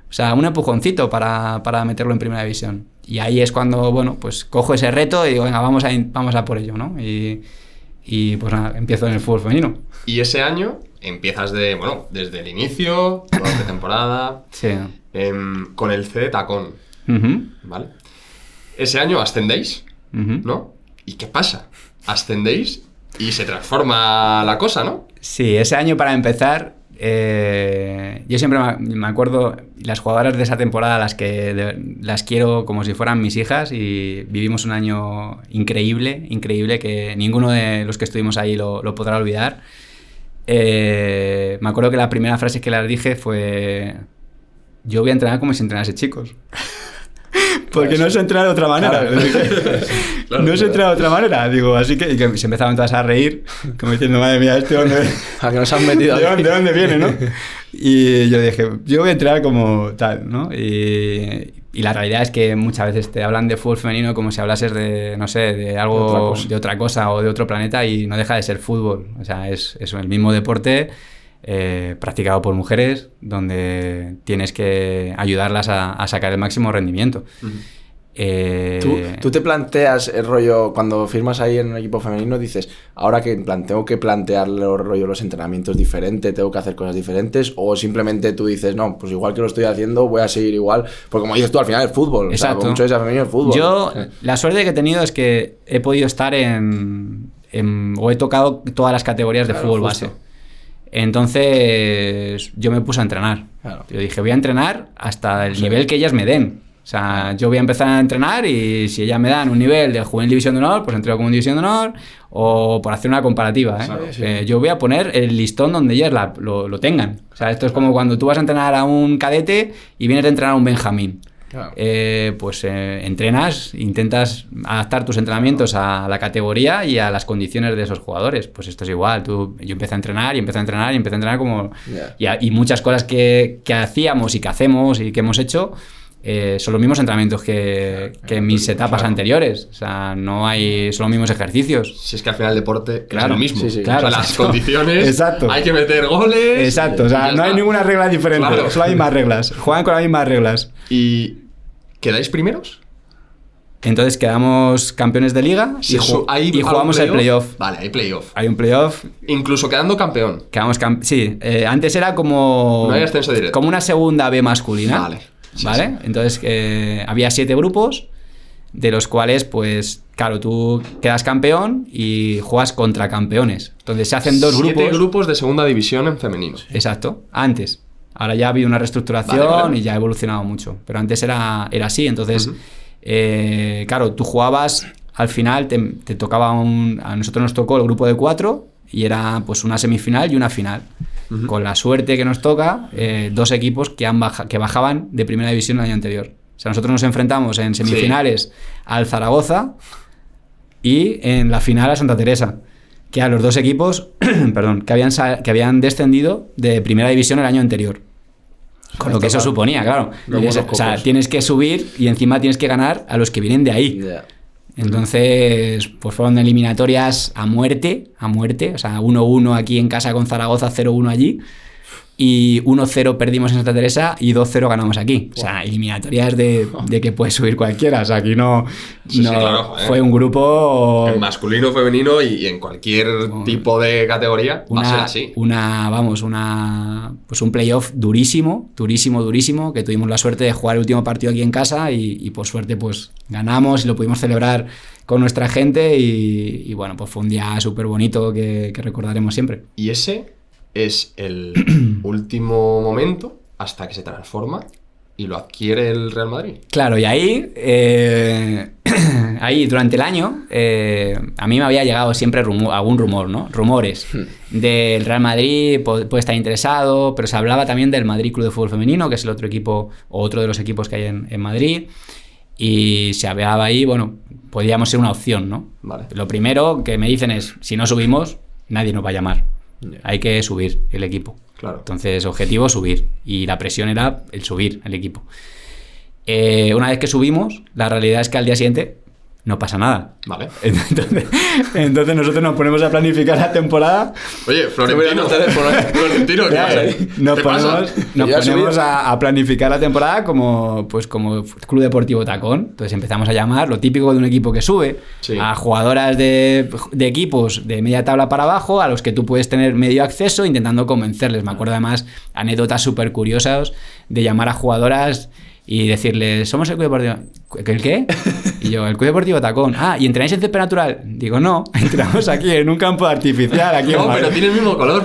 O sea, un empujoncito para meterlo en Primera División. Y ahí es cuando, bueno, pues cojo ese reto y digo, venga, vamos a por ello, ¿no? Y pues nada, empiezo en el fútbol femenino. Y ese año empiezas desde el inicio, toda la temporada, sí. Con el C de Tacón, ¿vale? Ese año ascendéis, ¿no? ¿Y qué pasa? Ascendéis y se transforma la cosa, ¿no? Sí, ese año para empezar, yo siempre me acuerdo, las jugadoras de esa temporada las quiero como si fueran mis hijas y vivimos un año increíble que ninguno de los que estuvimos ahí lo podrá olvidar. Me acuerdo que la primera frase que les dije fue, yo voy a entrenar como si entrenase chicos. Porque no se entrena de otra manera. Claro. No se entrena de otra manera. Digo, así que se empezaban todas a reír, como diciendo, madre mía, ¿dónde? ¿A que nos han metido aquí? ¿De dónde viene, no? Y yo dije, yo voy a entrenar como tal, ¿no? Y la realidad es que muchas veces te hablan de fútbol femenino como si hablases de, no sé, de algo, de otra cosa o de otro planeta, y no deja de ser fútbol. O sea, es el mismo deporte practicado por mujeres, donde tienes que ayudarlas a sacar el máximo rendimiento. ¿Tú te planteas el rollo, cuando firmas ahí en un equipo femenino, dices, ahora que tengo que plantear los entrenamientos diferentes, tengo que hacer cosas diferentes, o simplemente tú dices, no, pues igual que lo estoy haciendo, voy a seguir igual, porque como dices tú, al final es fútbol. Exacto. O sea, mucho de ese femenino es fútbol. Yo, la suerte que he tenido es que he podido estar o he tocado todas las categorías de fútbol base. Entonces yo me puse a entrenar. Claro. Yo dije, voy a entrenar hasta el nivel que ellas me den. O sea, yo voy a empezar a entrenar y si ellas me dan un nivel de juvenil división de honor, pues entreno como en división de honor, o por hacer una comparativa, ¿eh? Yo voy a poner el listón donde ellas lo tengan. O sea, esto es como cuando tú vas a entrenar a un cadete y vienes a entrenar a un benjamín. Claro. Entrenas, intentas adaptar tus entrenamientos a la categoría y a las condiciones de esos jugadores. Pues esto es igual. Yo empecé a entrenar como... Yeah. Y muchas cosas que hacíamos y que hacemos y que hemos hecho son los mismos entrenamientos que en mis etapas anteriores. O sea, son los mismos ejercicios. Si es que al final el deporte es lo mismo. Sí, claro, o sea, las condiciones, hay que meter goles. Exacto, o sea, no hay ninguna regla diferente. Claro. Son las mismas reglas. Juegan con las mismas reglas. ¿Y quedáis primeros? Entonces quedamos campeones de liga y jugamos el playoff. Vale, hay playoff. Hay un playoff. Incluso quedando campeón. Sí, antes era como... No hay ascenso directo. Como una segunda B masculina. Vale. ¿Vale? Sí. Entonces había 7 grupos, de los cuales, pues, claro, tú quedas campeón y juegas contra campeones. Entonces se hacen 2 grupos. 7 grupos de segunda división en femenino. Exacto, antes. Ahora ya ha habido una reestructuración y ya ha evolucionado mucho. Pero antes era así, entonces, claro, tú jugabas, al final te tocaba a nosotros nos tocó el grupo de 4 y era pues una semifinal y una final. Con la suerte que nos toca, 2 equipos que bajaban de primera división el año anterior. O sea, nosotros nos enfrentamos en semifinales al Zaragoza y en la final a Santa Teresa, que a los 2 equipos que habían descendido de primera división el año anterior. Con lo que eso suponía, claro. O sea, tienes que subir y encima tienes que ganar a los que vienen de ahí. Yeah. Entonces, pues fueron eliminatorias a muerte. O sea, 1-1 aquí en casa con Zaragoza, 0-1 allí. Y 1-0 perdimos en Santa Teresa y 2-0 ganamos aquí. O sea, eliminatorias de que puede subir cualquiera. O sea, aquí no claro, fue un grupo... En masculino, femenino y en cualquier tipo de categoría va a ser así. Pues un playoff durísimo, que tuvimos la suerte de jugar el último partido aquí en casa y por suerte pues ganamos y lo pudimos celebrar con nuestra gente y bueno, pues fue un día súper bonito que recordaremos siempre. ¿Y ese es el último momento hasta que se transforma y lo adquiere el Real Madrid? Claro, y ahí durante el año a mí me había llegado siempre algún rumor, ¿no? Rumores del Real Madrid, puede estar interesado, pero se hablaba también del Madrid Club de Fútbol Femenino, que es el otro equipo, o otro de los equipos que hay en Madrid, y se hablaba ahí, bueno, podíamos ser una opción, ¿no? Vale. Lo primero que me dicen es, si no subimos, nadie nos va a llamar. Hay que subir el equipo. Claro. Entonces, objetivo, subir. Y la presión era el subir el equipo. Una vez que subimos, la realidad es que al día siguiente no pasa nada. Vale. Entonces nosotros nos ponemos a planificar la temporada. Oye, Florentino, ¿qué pasa ahí? Nos ponemos a planificar la temporada como Club Deportivo Tacón. Entonces empezamos a llamar, lo típico de un equipo que sube, a jugadoras de equipos de media tabla para abajo, a los que tú puedes tener medio acceso, intentando convencerles. Me acuerdo además anécdotas súper curiosas de llamar a jugadoras y decirles, somos el Club Deportivo... ¿El qué? Y yo, el Club Deportivo Tacón. Ah, ¿y entrenáis en césped natural? Digo, no, entramos aquí en un campo artificial. Aquí no, pero tiene el mismo color.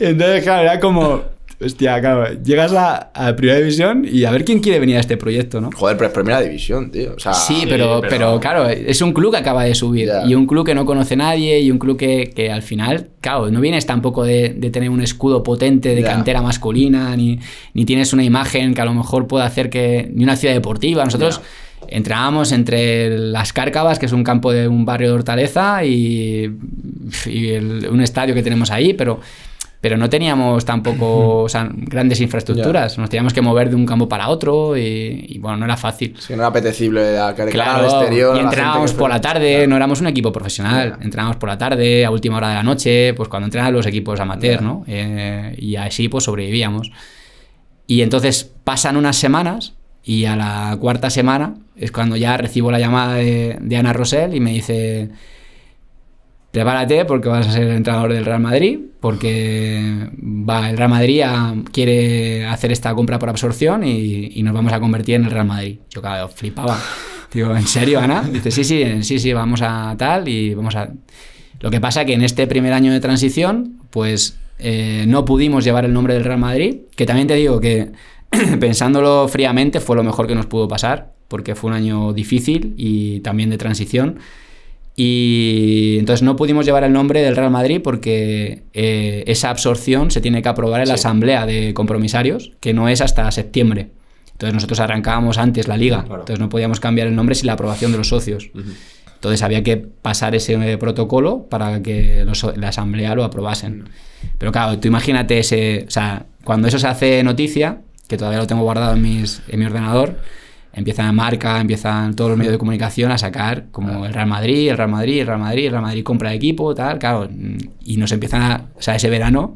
Entonces, claro, era como... Hostia, claro, llegas a Primera División y a ver quién quiere venir a este proyecto, ¿no? Joder, pero es Primera División, tío. O sea, sí, pero claro, es un club que acaba de subir y un club que no conoce a nadie y un club que al final, claro, no vienes tampoco de tener un escudo potente de cantera masculina, ni tienes una imagen que a lo mejor pueda hacer ni una ciudad deportiva. Nosotros entrenábamos entre las Cárcavas, que es un campo de un barrio de Hortaleza, y un estadio que tenemos ahí, pero no teníamos tampoco grandes infraestructuras. Nos teníamos que mover de un campo para otro y bueno, no era fácil. Sí, no era apetecible al exterior. Y entrenábamos por la tarde, no éramos un equipo profesional. Entrenábamos por la tarde, a última hora de la noche, pues cuando entrenan los equipos amateur, ¿no? Y así pues sobrevivíamos. Y entonces pasan unas semanas y a la cuarta semana es cuando ya recibo la llamada de Ana Rosell y me dice... Prepárate porque vas a ser el entrenador del Real Madrid, porque el Real Madrid quiere hacer esta compra por absorción y nos vamos a convertir en el Real Madrid. Yo claro, flipaba. Digo, ¿en serio, Ana? Dice, sí, vamos a tal y vamos a... Lo que pasa que en este primer año de transición, pues no pudimos llevar el nombre del Real Madrid, que también te digo que pensándolo fríamente fue lo mejor que nos pudo pasar, porque fue un año difícil y también de transición. Y entonces no pudimos llevar el nombre del Real Madrid porque esa absorción se tiene que aprobar en la asamblea de compromisarios, que no es hasta septiembre. Entonces nosotros arrancábamos antes la liga, claro. Entonces no podíamos cambiar el nombre sin la aprobación de los socios. Entonces había que pasar ese protocolo para que la asamblea lo aprobasen. Pero claro, tú imagínate cuando eso se hace noticia, que todavía lo tengo guardado en mi ordenador, empiezan todos los medios de comunicación a sacar como el Real Madrid compra de equipo, tal, claro, y nos empiezan ese verano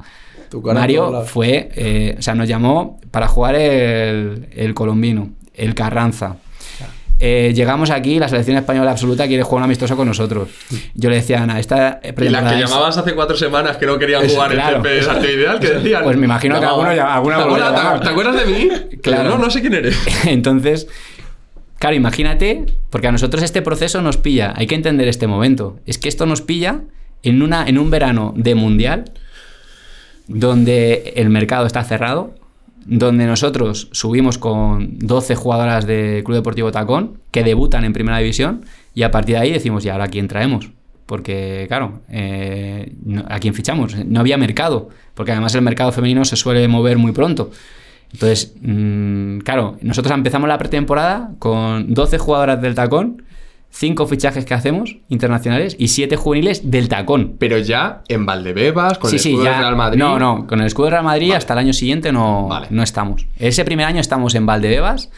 Mario nos llamó para jugar el colombino, el Carranza. Llegamos aquí, la selección española absoluta quiere jugar un amistoso con nosotros. Yo le decía a Ana, esta pretemporada. Y las que llamabas hace 4 semanas que no querían jugar el césped artificial, que decían. Pues me imagino que alguna ¿Te acuerdas de mí? Claro. No sé quién eres. Entonces, claro, imagínate, porque a nosotros este proceso nos pilla, hay que entender este momento. Es que esto nos pilla en un verano de mundial, donde el mercado está cerrado, donde nosotros subimos con 12 jugadoras de Club Deportivo Tacón que debutan en Primera División y a partir de ahí decimos, ¿y ahora a quién traemos? Porque, claro, ¿a quién fichamos? No había mercado, porque además el mercado femenino se suele mover muy pronto. Entonces, claro, nosotros empezamos la pretemporada con 12 jugadoras del Tacón, 5 fichajes que hacemos internacionales y 7 juveniles del tacón. Pero ya en Valdebebas, con el escudo del Real Madrid. No, con el escudo del Real Madrid hasta el año siguiente no estamos. Ese primer año estamos en Valdebebas,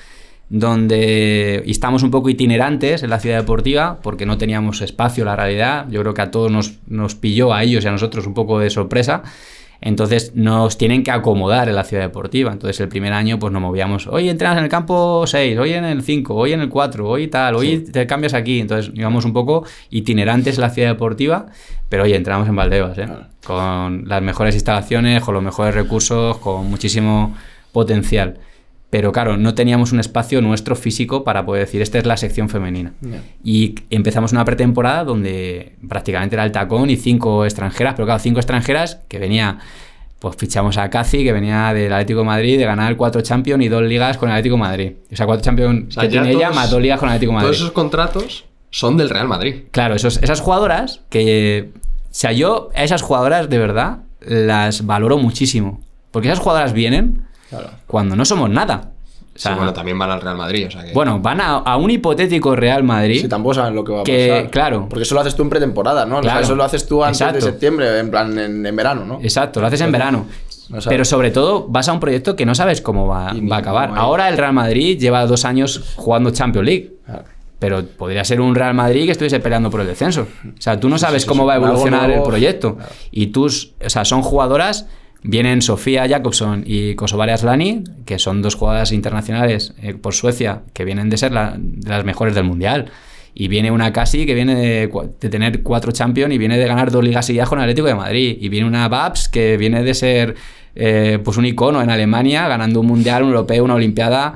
donde estamos un poco itinerantes en la ciudad deportiva, porque no teníamos espacio, la realidad. Yo creo que a todos nos pilló, a ellos y a nosotros, un poco de sorpresa. Entonces nos tienen que acomodar en la ciudad deportiva. Entonces el primer año pues nos movíamos. Hoy entrenas en el campo 6, hoy en el 5, hoy en el 4, hoy tal, hoy te cambias aquí. Entonces íbamos un poco itinerantes en la ciudad deportiva, pero oye, entramos en Valdebebas, con las mejores instalaciones, con los mejores recursos, con muchísimo potencial. Pero claro, no teníamos un espacio nuestro físico para poder decir, esta es la sección femenina. Y empezamos una pretemporada donde prácticamente era el tacón y 5 extranjeras, pero claro, 5 extranjeras que venía, pues fichamos a Casi, que venía del Atlético de Madrid, de ganar 4 Champions y 2 ligas con el Atlético de Madrid. O sea, 4 Champions que tiene ella, más 2 ligas con el Atlético de Madrid. Todos esos contratos son del Real Madrid. Claro, esas jugadoras que... O sea, yo a esas jugadoras de verdad las valoro muchísimo. Porque esas jugadoras vienen... Claro. Cuando no somos nada. O sea, sí, bueno, también van al Real Madrid. O sea que... Bueno, van a un hipotético Real Madrid. Sí, tampoco saben lo que va a pasar. Claro. Porque eso lo haces tú en pretemporada, ¿no? Claro. O sea, eso lo haces tú antes de septiembre, en plan en verano, ¿no? Exacto, lo haces en verano. No pero sobre todo vas a un proyecto que no sabes cómo va a acabar. Ahora el Real Madrid lleva 2 años jugando Champions League. Claro. Pero podría ser un Real Madrid que estuviese peleando por el descenso. O sea, tú no sabes cómo va a evolucionar el proyecto. Claro. Y son jugadoras... Vienen Sofía Jakobsson y Kosovare Asllani, que son 2 jugadoras internacionales por Suecia, que vienen de ser de las mejores del Mundial. Y viene una Casi que viene de tener 4 Champions y viene de ganar 2 ligas seguidas con el Atlético de Madrid. Y viene una Babs que viene de ser pues un icono en Alemania, ganando un Mundial, un Europeo, una Olimpiada,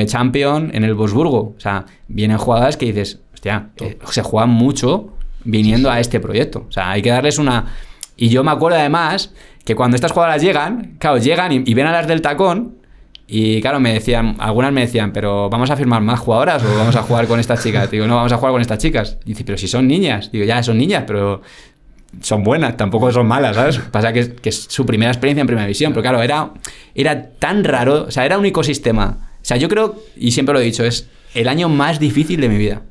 Champion en el Wolfsburgo. O sea, vienen jugadoras que dices, hostia, se juegan mucho viniendo a este proyecto. O sea, hay que darles una... Y yo me acuerdo además... que cuando estas jugadoras llegan y ven a las del tacón y claro, algunas me decían, pero ¿vamos a firmar más jugadoras o vamos a jugar con estas chicas? Digo, no, vamos a jugar con estas chicas. Y dice, pero si son niñas. Digo, ya, son niñas, pero son buenas, tampoco son malas, ¿sabes? Pasa que es su primera experiencia en Primera División, pero claro, era tan raro, o sea, era un ecosistema. O sea, yo creo, y siempre lo he dicho, es el año más difícil de mi vida.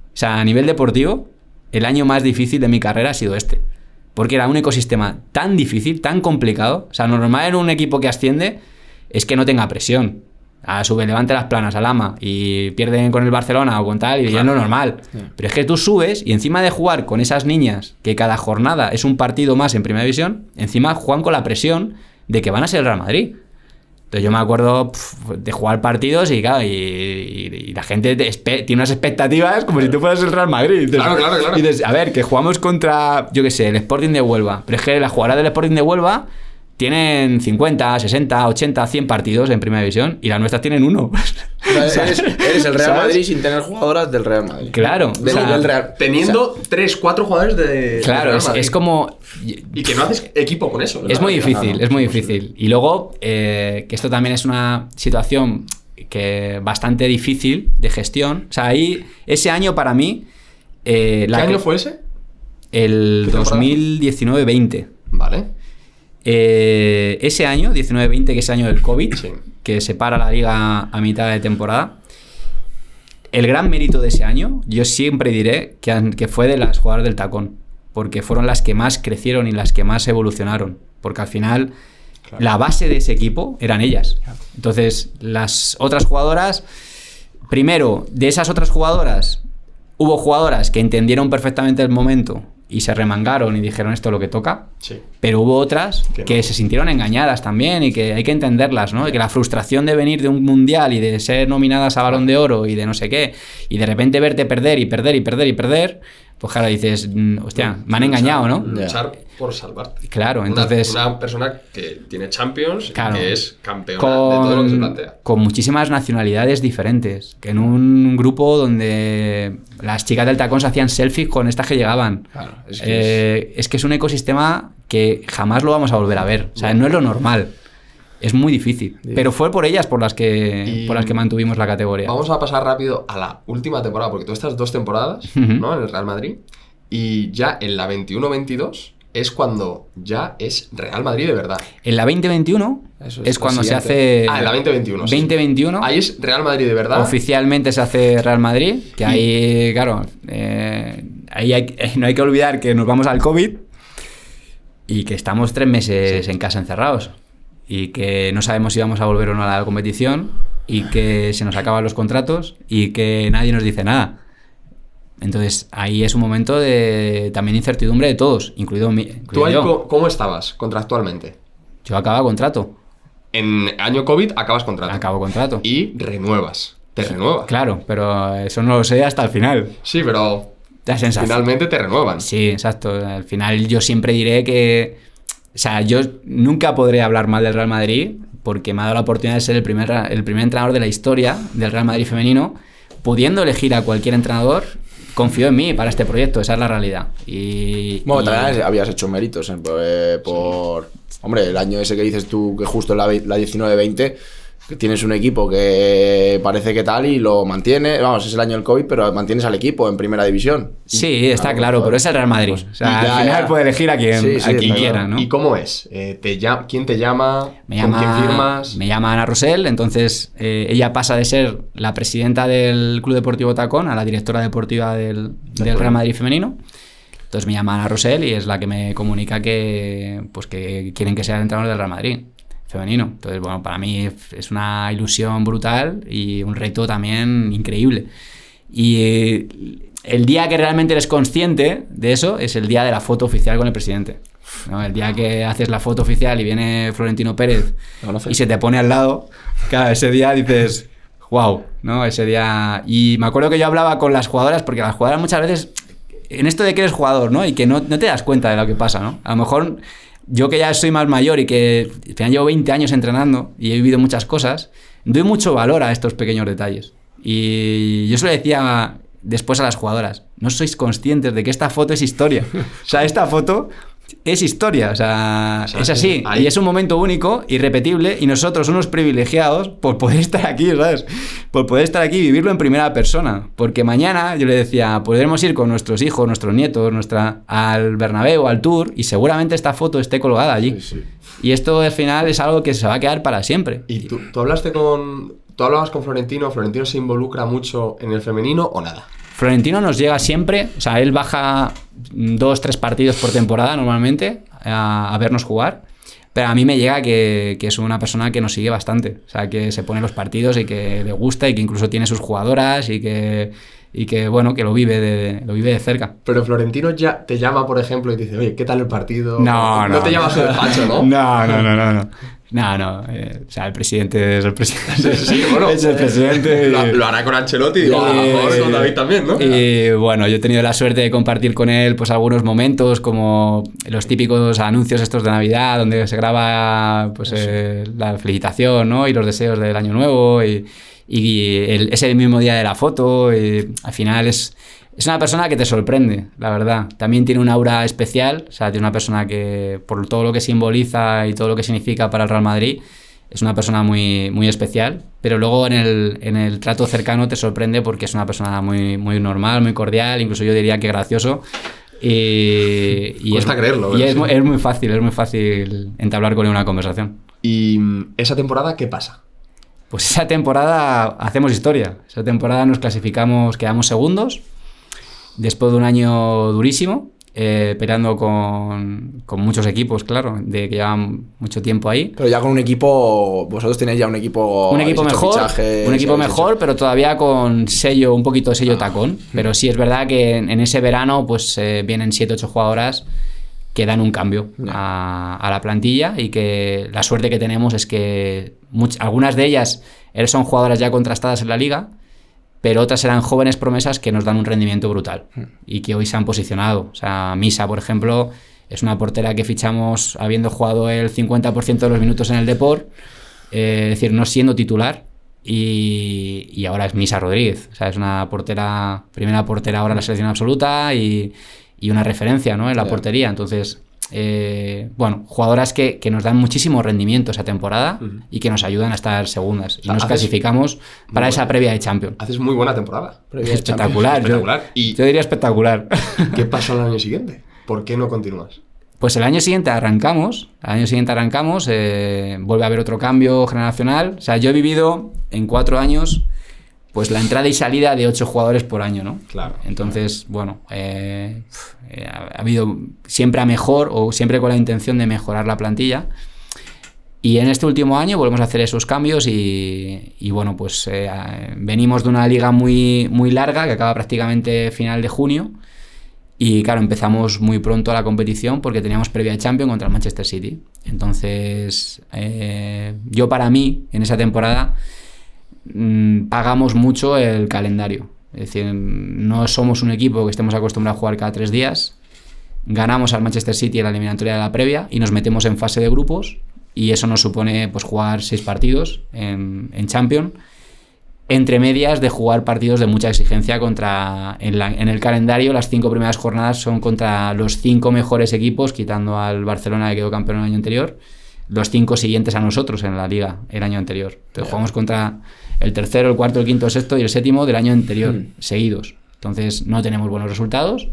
O sea, a nivel deportivo, el año más difícil de mi carrera ha sido este. Porque era un ecosistema tan difícil, tan complicado. O sea, lo normal en un equipo que asciende es que no tenga presión. Levante las planas al AMA y pierden con el Barcelona o con tal, y ya es lo normal. Pero es que tú subes y encima de jugar con esas niñas, que cada jornada es un partido más en Primera División, encima juegan con la presión de que van a ser el Real Madrid. Entonces yo me acuerdo de jugar partidos y claro, y la gente tiene unas expectativas como si tú fueras el Real Madrid. Entonces, claro. Y dices, a ver, que jugamos contra, yo qué sé, el Sporting de Huelva. Pero es que las jugadoras del Sporting de Huelva tienen 50, 60, 80, 100 partidos en Primera División y las nuestras tienen 1. Eres el Real Madrid sin tener jugadoras del Real Madrid. Claro. Del Real. Teniendo 3, 4 jugadores de claro, del Real Madrid. Es como... Y que no haces equipo con eso. Es muy difícil, es muy difícil. Y luego, que esto también es una situación que bastante difícil de gestión. O sea, ahí, ese año para mí... ¿Qué año fue ese? El 2019-20. Vale. Ese año, 19-20, que es el año del COVID, sí, que separa la liga a mitad de temporada, el gran mérito de ese año, yo siempre diré que fue de las jugadoras del tacón, porque fueron las que más crecieron y las que más evolucionaron, porque al final la base de ese equipo eran ellas. Entonces, las otras jugadoras, primero, de esas otras jugadoras, hubo jugadoras que entendieron perfectamente el momento y se remangaron y dijeron esto es lo que toca, sí, pero hubo otras que se sintieron engañadas también y que hay que entenderlas, ¿no? Y que la frustración de venir de un mundial y de ser nominadas a Balón de Oro y de no sé qué, y de repente verte perder y perder y perder y perder, pues claro, dices, hostia, me han engañado, ¿no? Luchar por salvarte. Claro, entonces... Una persona que tiene Champions, claro, y que es campeona de todo lo que se plantea. Con muchísimas nacionalidades diferentes, que en un grupo donde las chicas del tacón se hacían selfies con estas que llegaban. Claro, es que es un ecosistema que jamás lo vamos a volver a ver. O sea, no es lo normal. Es muy difícil. Sí. Pero fue por ellas por las que mantuvimos la categoría. Vamos a pasar rápido a la última temporada, porque tú estas 2 temporadas, ¿no? En el Real Madrid. Y ya en la 21-22 es cuando ya es Real Madrid de verdad. En la 2021 es cuando se hace... Ah, en la 2021. 2021. Ahí es Real Madrid de verdad. Oficialmente se hace Real Madrid, que ahí, claro, ahí no hay que olvidar que nos vamos al COVID y que estamos 3 meses en casa encerrados y que no sabemos si vamos a volver o no a la competición y que se nos acaban los contratos y que nadie nos dice nada. Entonces ahí es un momento de también incertidumbre de todos, incluido ¿Tú ahí yo. cómo estabas contractualmente? Yo acababa contrato. En año COVID acabas contrato. Acabo contrato. Y renuevas. Te renuevas. Claro, pero eso no lo sé hasta el final. Sí, pero La sensación. finalmente te renuevan. Sí, exacto. Al final yo siempre diré que... O sea, yo nunca podré hablar mal del Real Madrid porque me ha dado la oportunidad de ser el primer entrenador de la historia del Real Madrid femenino. Pudiendo elegir a cualquier entrenador, confío en mí para este proyecto. Esa es la realidad. Bueno, también habías hecho méritos por... Hombre, el año ese que dices tú, que justo en la 19-20... que tienes un equipo que parece que tal y lo mantiene, vamos, es el año del COVID, pero mantienes al equipo en primera división. Sí, está claro, pero es el Real Madrid. O sea, al final puede elegir a quien quiera, ¿no? ¿Y cómo es? ¿Quién te llama? ¿Con quién firmas? Me llama Ana Rosell, entonces ella pasa de ser la presidenta del Club Deportivo Tacón a la directora deportiva del Real Madrid femenino. Entonces me llama Ana Rosell y es la que me comunica que quieren que sea el entrenador del Real Madrid femenino. Entonces, bueno, para mí es una ilusión brutal y un reto también increíble. Y el día que realmente eres consciente de eso es el día de la foto oficial con el presidente, ¿no? El día que haces la foto oficial y viene Florentino Pérez y se te pone al lado, claro, ese día dices, wow, ¿no? Ese día... Y me acuerdo que yo hablaba con las jugadoras, porque las jugadoras muchas veces, en esto de que eres jugador, ¿no? Y que no te das cuenta de lo que pasa, ¿no? A lo mejor... Yo que ya soy más mayor y que al final llevo 20 años entrenando y he vivido muchas cosas, doy mucho valor a estos pequeños detalles. Y yo se lo decía después a las jugadoras, no sois conscientes de que esta foto es historia. O sea, esta foto es historia, o sea es así. Y es un momento único, irrepetible, y nosotros unos privilegiados por poder estar aquí, ¿sabes? Por poder estar aquí y vivirlo en primera persona. Porque mañana, yo le decía, podremos ir con nuestros hijos, nuestros nietos, al Bernabéu, al Tour, y seguramente esta foto esté colgada allí. Sí. Y esto al final es algo que se va a quedar para siempre. ¿Y tú hablabas con Florentino? ¿Florentino se involucra mucho en el femenino o nada? Florentino nos llega siempre, o sea, él baja 2-3 partidos por temporada normalmente a vernos jugar, pero a mí me llega que es una persona que nos sigue bastante, o sea, que se pone los partidos y que le gusta y que incluso tiene sus jugadoras y que bueno, que lo vive de cerca. Pero Florentino ya te llama, por ejemplo, y te dice, oye, ¿qué tal el partido? No te llama a su despacho, ¿no? No. O sea, el presidente es el presidente. Sí, bueno, es el presidente. Lo hará con Ancelotti y a lo mejor con David también, ¿no? Y bueno, yo he tenido la suerte de compartir con él pues algunos momentos, como los típicos anuncios estos de Navidad, donde se graba pues la felicitación, ¿no? Y los deseos del año nuevo y ese mismo día de la foto. Y al final es una persona que te sorprende, la verdad. También tiene un aura especial, o sea, tiene una persona que, por todo lo que simboliza y todo lo que significa para el Real Madrid, es una persona muy, muy especial, pero luego en el trato cercano te sorprende porque es una persona muy, muy normal, muy cordial, incluso yo diría que gracioso. Y cuesta creerlo. Y es muy fácil entablar con él una conversación. ¿Y esa temporada qué pasa? Pues esa temporada hacemos historia. Esa temporada nos clasificamos, quedamos segundos, después de un año durísimo, peleando con muchos equipos, claro, de que llevan mucho tiempo ahí. Pero ya con un equipo, vosotros tenéis ya un equipo mejor, pero todavía con un poquito de sello tacón. Pero sí es verdad que en ese verano pues vienen 7-8 jugadoras que dan un cambio a la plantilla, y que la suerte que tenemos es que algunas de ellas son jugadoras ya contrastadas en la liga, pero otras eran jóvenes promesas que nos dan un rendimiento brutal y que hoy se han posicionado. O sea, Misa, por ejemplo, es una portera que fichamos habiendo jugado el 50% de los minutos en el Depor, es decir, no siendo titular, y ahora es Misa Rodríguez. O sea, es una primera portera ahora en la selección absoluta y una referencia, ¿no?, en la portería. Entonces, bueno, jugadoras que nos dan muchísimo rendimiento esa temporada y que nos ayudan a estar segundas. Y nos clasificamos para esa previa de Champions. Haces muy buena temporada. Espectacular. Yo diría espectacular. ¿Qué pasó al año siguiente? ¿Por qué no continúas? Pues el año siguiente arrancamos, vuelve a haber otro cambio generacional. O sea, yo he vivido en 4 años pues la entrada y salida de 8 jugadores por año, ¿no? Claro. Entonces, bueno, ha habido siempre a mejor o siempre con la intención de mejorar la plantilla. Y en este último año volvemos a hacer esos cambios y bueno, pues venimos de una liga muy, muy larga que acaba prácticamente final de junio. Y claro, empezamos muy pronto la competición porque teníamos previa de Champions contra el Manchester City. Entonces, yo para mí, en esa temporada, pagamos mucho el calendario. Es decir, no somos un equipo que estemos acostumbrados a jugar cada 3 días. Ganamos al Manchester City en la eliminatoria de la previa y nos metemos en fase de grupos. Y eso nos supone pues jugar 6 partidos en Champions. Entre medias de jugar partidos de mucha exigencia en el calendario. Las 5 primeras jornadas son contra los 5 mejores equipos, quitando al Barcelona que quedó campeón el año anterior, los 5 siguientes a nosotros en la liga el año anterior. Entonces jugamos contra el tercero, el cuarto, el quinto, el sexto y el séptimo del año anterior, seguidos. Entonces no tenemos buenos resultados,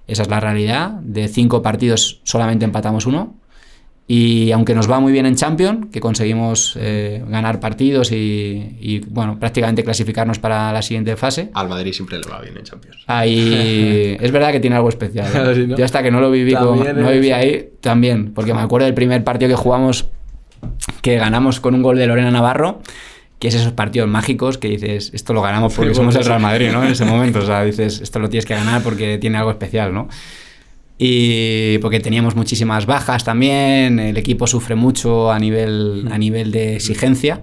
esa es la realidad. De 5 partidos solamente empatamos 1. Y aunque nos va muy bien en Champions, que conseguimos ganar partidos y bueno, prácticamente clasificarnos para la siguiente fase. Al Madrid siempre le va bien en Champions. Ahí es verdad que tiene algo especial, ¿eh? Sí, ¿no? Yo hasta que no lo viví, no viví ahí, también, porque me acuerdo del primer partido que jugamos, que ganamos con un gol de Lorena Navarro, que es esos partidos mágicos que dices, esto lo ganamos porque somos el Real Madrid, ¿no? En ese momento, o sea, dices, esto lo tienes que ganar porque tiene algo especial, ¿no? Y porque teníamos muchísimas bajas también, el equipo sufre mucho a nivel de exigencia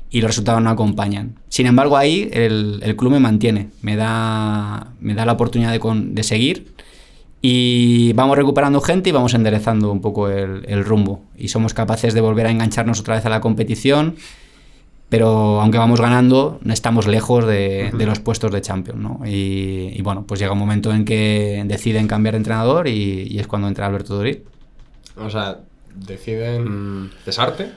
y los resultados no acompañan. Sin embargo, ahí el club me mantiene, me da la oportunidad de seguir y vamos recuperando gente y vamos enderezando un poco el rumbo y somos capaces de volver a engancharnos otra vez a la competición. Pero aunque vamos ganando, estamos lejos de los puestos de Champions, ¿no? Y bueno, pues llega un momento en que deciden cambiar de entrenador y es cuando entra Alberto Doriz. O sea, deciden cesarte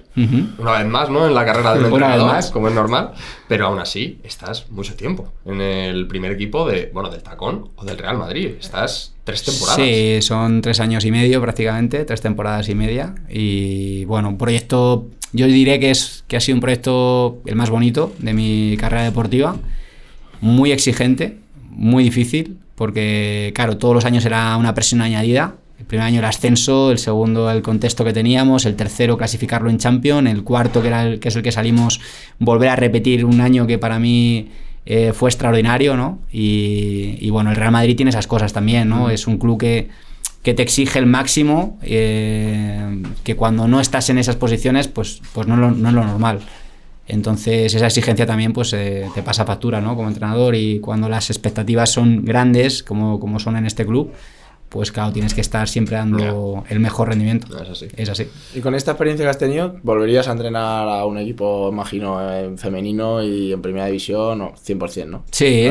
una vez más, ¿no? En la carrera del entrenador, una vez más, como es normal. Pero aún así, estás mucho tiempo en el primer equipo del Tacón o del Real Madrid. Estás 3 temporadas. Sí, son 3 años y medio prácticamente, 3 temporadas y media. Y bueno, un proyecto... Yo diré que ha sido un proyecto el más bonito de mi carrera deportiva, muy exigente, muy difícil, porque claro, todos los años era una presión añadida. El primer año el ascenso, el segundo el contexto que teníamos, el tercero clasificarlo en Champions, el cuarto que es el que salimos, volver a repetir un año que para mí fue extraordinario, ¿no? Y bueno, el Real Madrid tiene esas cosas también, ¿no? Es un club que te exige el máximo, que cuando no estás en esas posiciones, pues no es lo normal. Entonces esa exigencia también pues te pasa factura, ¿no? Como entrenador, y cuando las expectativas son grandes, como son en este club, pues claro, tienes que estar siempre dando el mejor rendimiento. Es así. Y con esta experiencia que has tenido, ¿volverías a entrenar a un equipo, imagino, en femenino y en primera división, 100%, ¿no? Sí.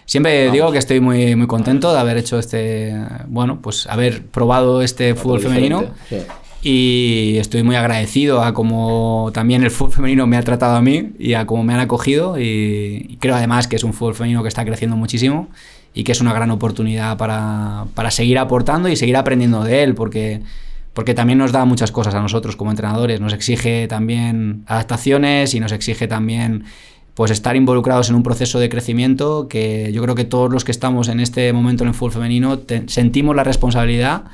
Siempre digo que estoy muy, muy contento de haber hecho pues haber probado este fútbol femenino. Sí. Y estoy muy agradecido a cómo también el fútbol femenino me ha tratado a mí y a cómo me han acogido, y creo además que es un fútbol femenino que está creciendo muchísimo y que es una gran oportunidad para seguir aportando y seguir aprendiendo de él, porque también nos da muchas cosas a nosotros como entrenadores, nos exige también adaptaciones y nos exige también pues estar involucrados en un proceso de crecimiento que yo creo que todos los que estamos en este momento en el fútbol femenino sentimos la responsabilidad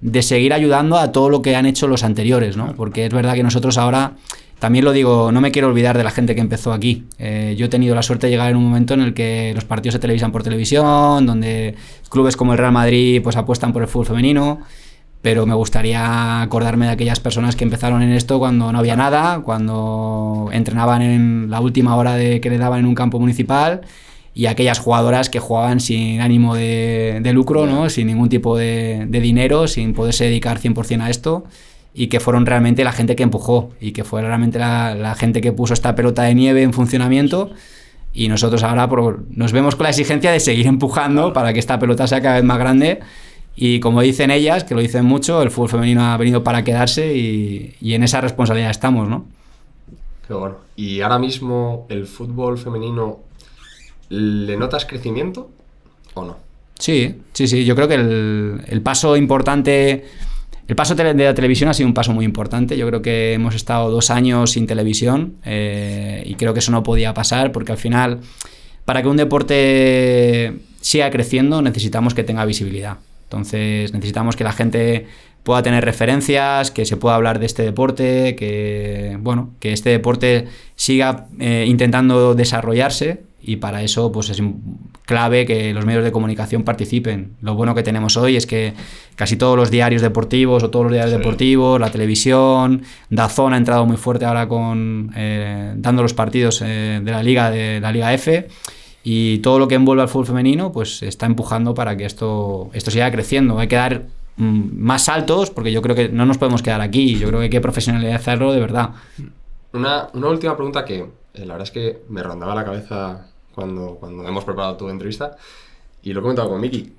de seguir ayudando a todo lo que han hecho los anteriores, ¿no? Porque es verdad que nosotros ahora, también lo digo, no me quiero olvidar de la gente que empezó aquí. Yo he tenido la suerte de llegar en un momento en el que los partidos se televisan por televisión, donde clubes como el Real Madrid pues apuestan por el fútbol femenino, pero me gustaría acordarme de aquellas personas que empezaron en esto cuando no había nada, cuando entrenaban en la última hora que le daban en un campo municipal, y aquellas jugadoras que jugaban sin ánimo de lucro, ¿no? Sin ningún tipo de dinero, sin poderse dedicar 100% a esto, y que fueron realmente la gente que empujó y que fue realmente la gente que puso esta pelota de nieve en funcionamiento, y nosotros ahora nos vemos con la exigencia de seguir empujando para que esta pelota sea cada vez más grande. Y como dicen ellas, que lo dicen mucho, el fútbol femenino ha venido para quedarse y en esa responsabilidad estamos, ¿no? Qué bueno. ¿Y ahora mismo el fútbol femenino le notas crecimiento o no? Sí. Yo creo que el paso importante... El paso de la televisión ha sido un paso muy importante. Yo creo que hemos estado 2 años sin televisión y creo que eso no podía pasar porque al final, para que un deporte siga creciendo, necesitamos que tenga visibilidad. Entonces necesitamos que la gente pueda tener referencias, que se pueda hablar de este deporte, que este deporte siga intentando desarrollarse. Y para eso pues es clave que los medios de comunicación participen. Lo bueno que tenemos hoy es que casi todos los diarios deportivos o todos los diarios deportivos, la televisión, DAZN ha entrado muy fuerte ahora con dando los partidos de la Liga F, y todo lo que envuelve al fútbol femenino pues está empujando para que esto siga creciendo. Hay que dar más saltos porque yo creo que no nos podemos quedar aquí. Yo creo que hay que profesionalizarlo de verdad. Una última pregunta que la verdad es que me rondaba la cabeza cuando hemos preparado tu entrevista y lo he comentado con Miki.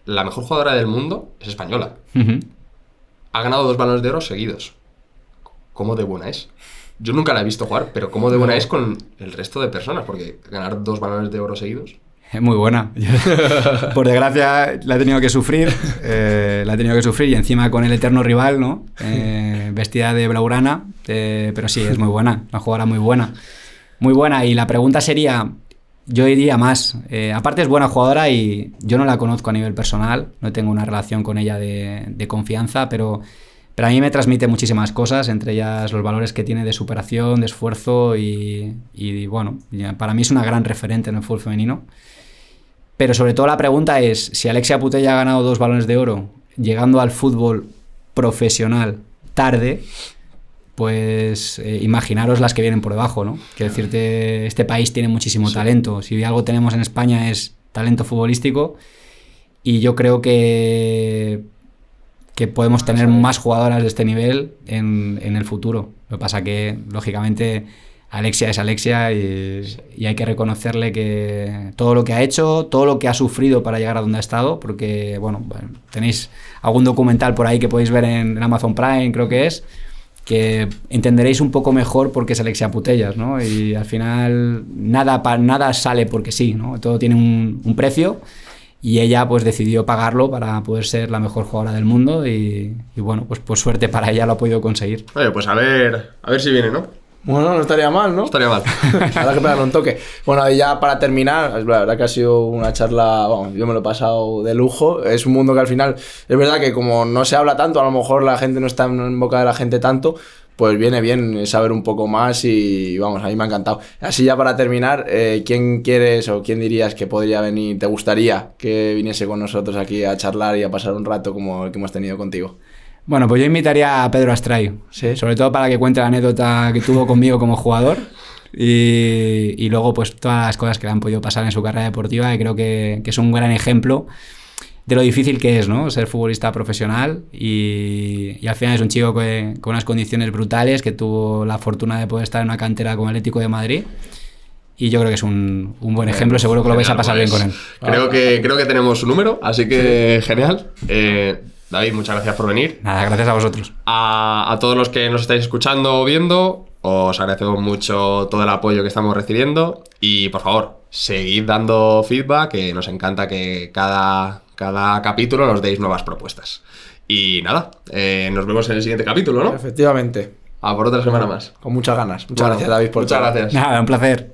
La mejor jugadora del mundo es española. Uh-huh. Ha ganado 2 Balones de Oro seguidos. ¿Cómo de buena es? Yo nunca la he visto jugar, pero ¿cómo de buena es con el resto de personas? Porque ganar 2 Balones de Oro seguidos... Es muy buena. Por desgracia la he tenido que sufrir. Y encima con el eterno rival, ¿no? Vestida de blaugrana. Pero sí, es muy buena. Una jugadora muy buena. Muy buena. Y la pregunta sería, yo diría más. Aparte es buena jugadora y yo no la conozco a nivel personal. No tengo una relación con ella de confianza, pero a mí me transmite muchísimas cosas, entre ellas los valores que tiene de superación, de esfuerzo y bueno, para mí es una gran referente en el fútbol femenino. Pero sobre todo la pregunta es, si Alexia Putellas ha ganado 2 Balones de Oro llegando al fútbol profesional tarde, pues imaginaros las que vienen por debajo, ¿no? Quiero decirte, este país tiene muchísimo talento. Si algo tenemos en España es talento futbolístico y yo creo que podemos tener más jugadoras de este nivel en el futuro. Lo que pasa que, lógicamente... Alexia es Alexia y hay que reconocerle que todo lo que ha hecho, todo lo que ha sufrido para llegar a donde ha estado, porque bueno, tenéis algún documental por ahí que podéis ver en Amazon Prime, creo que es, que entenderéis un poco mejor por qué es Alexia Putellas, ¿no? Y al final nada sale porque sí, ¿no? Todo tiene un precio y ella pues decidió pagarlo para poder ser la mejor jugadora del mundo y bueno, pues por suerte para ella lo ha podido conseguir. Oye, pues a ver si viene, ¿no? Bueno, no estaría mal, ¿no? No estaría mal. Habrá que pegarle un toque. Bueno, y ya para terminar, la verdad que ha sido una charla, vamos, yo me lo he pasado de lujo. Es un mundo que al final, es verdad que como no se habla tanto, a lo mejor la gente no está en boca de la gente tanto, pues viene bien saber un poco más y vamos, a mí me ha encantado. Así ya para terminar, ¿quién quieres o quién dirías que podría venir, te gustaría que viniese con nosotros aquí a charlar y a pasar un rato como el que hemos tenido contigo? Bueno, pues yo invitaría a Pedro Astray, ¿sí? Sobre todo para que cuente la anécdota que tuvo conmigo como jugador y luego pues todas las cosas que le han podido pasar en su carrera deportiva, y creo que es un gran ejemplo de lo difícil que es, ¿no? Ser futbolista profesional y al final es un chico con unas condiciones brutales, que tuvo la fortuna de poder estar en una cantera como el Atlético de Madrid. Y yo creo que es un buen ejemplo, seguro que lo vais a pasar bien con él. Creo que tenemos su número, así que genial. David, muchas gracias por venir. Nada, gracias a vosotros. A todos los que nos estáis escuchando o viendo, os agradecemos mucho todo el apoyo que estamos recibiendo y por favor, seguid dando feedback, que nos encanta que cada capítulo nos deis nuevas propuestas. Y nada, nos vemos en el siguiente capítulo, ¿no? Efectivamente. A por otra semana más. Con muchas ganas. Muchas gracias, David, por muchas todo. Gracias. Nada, un placer.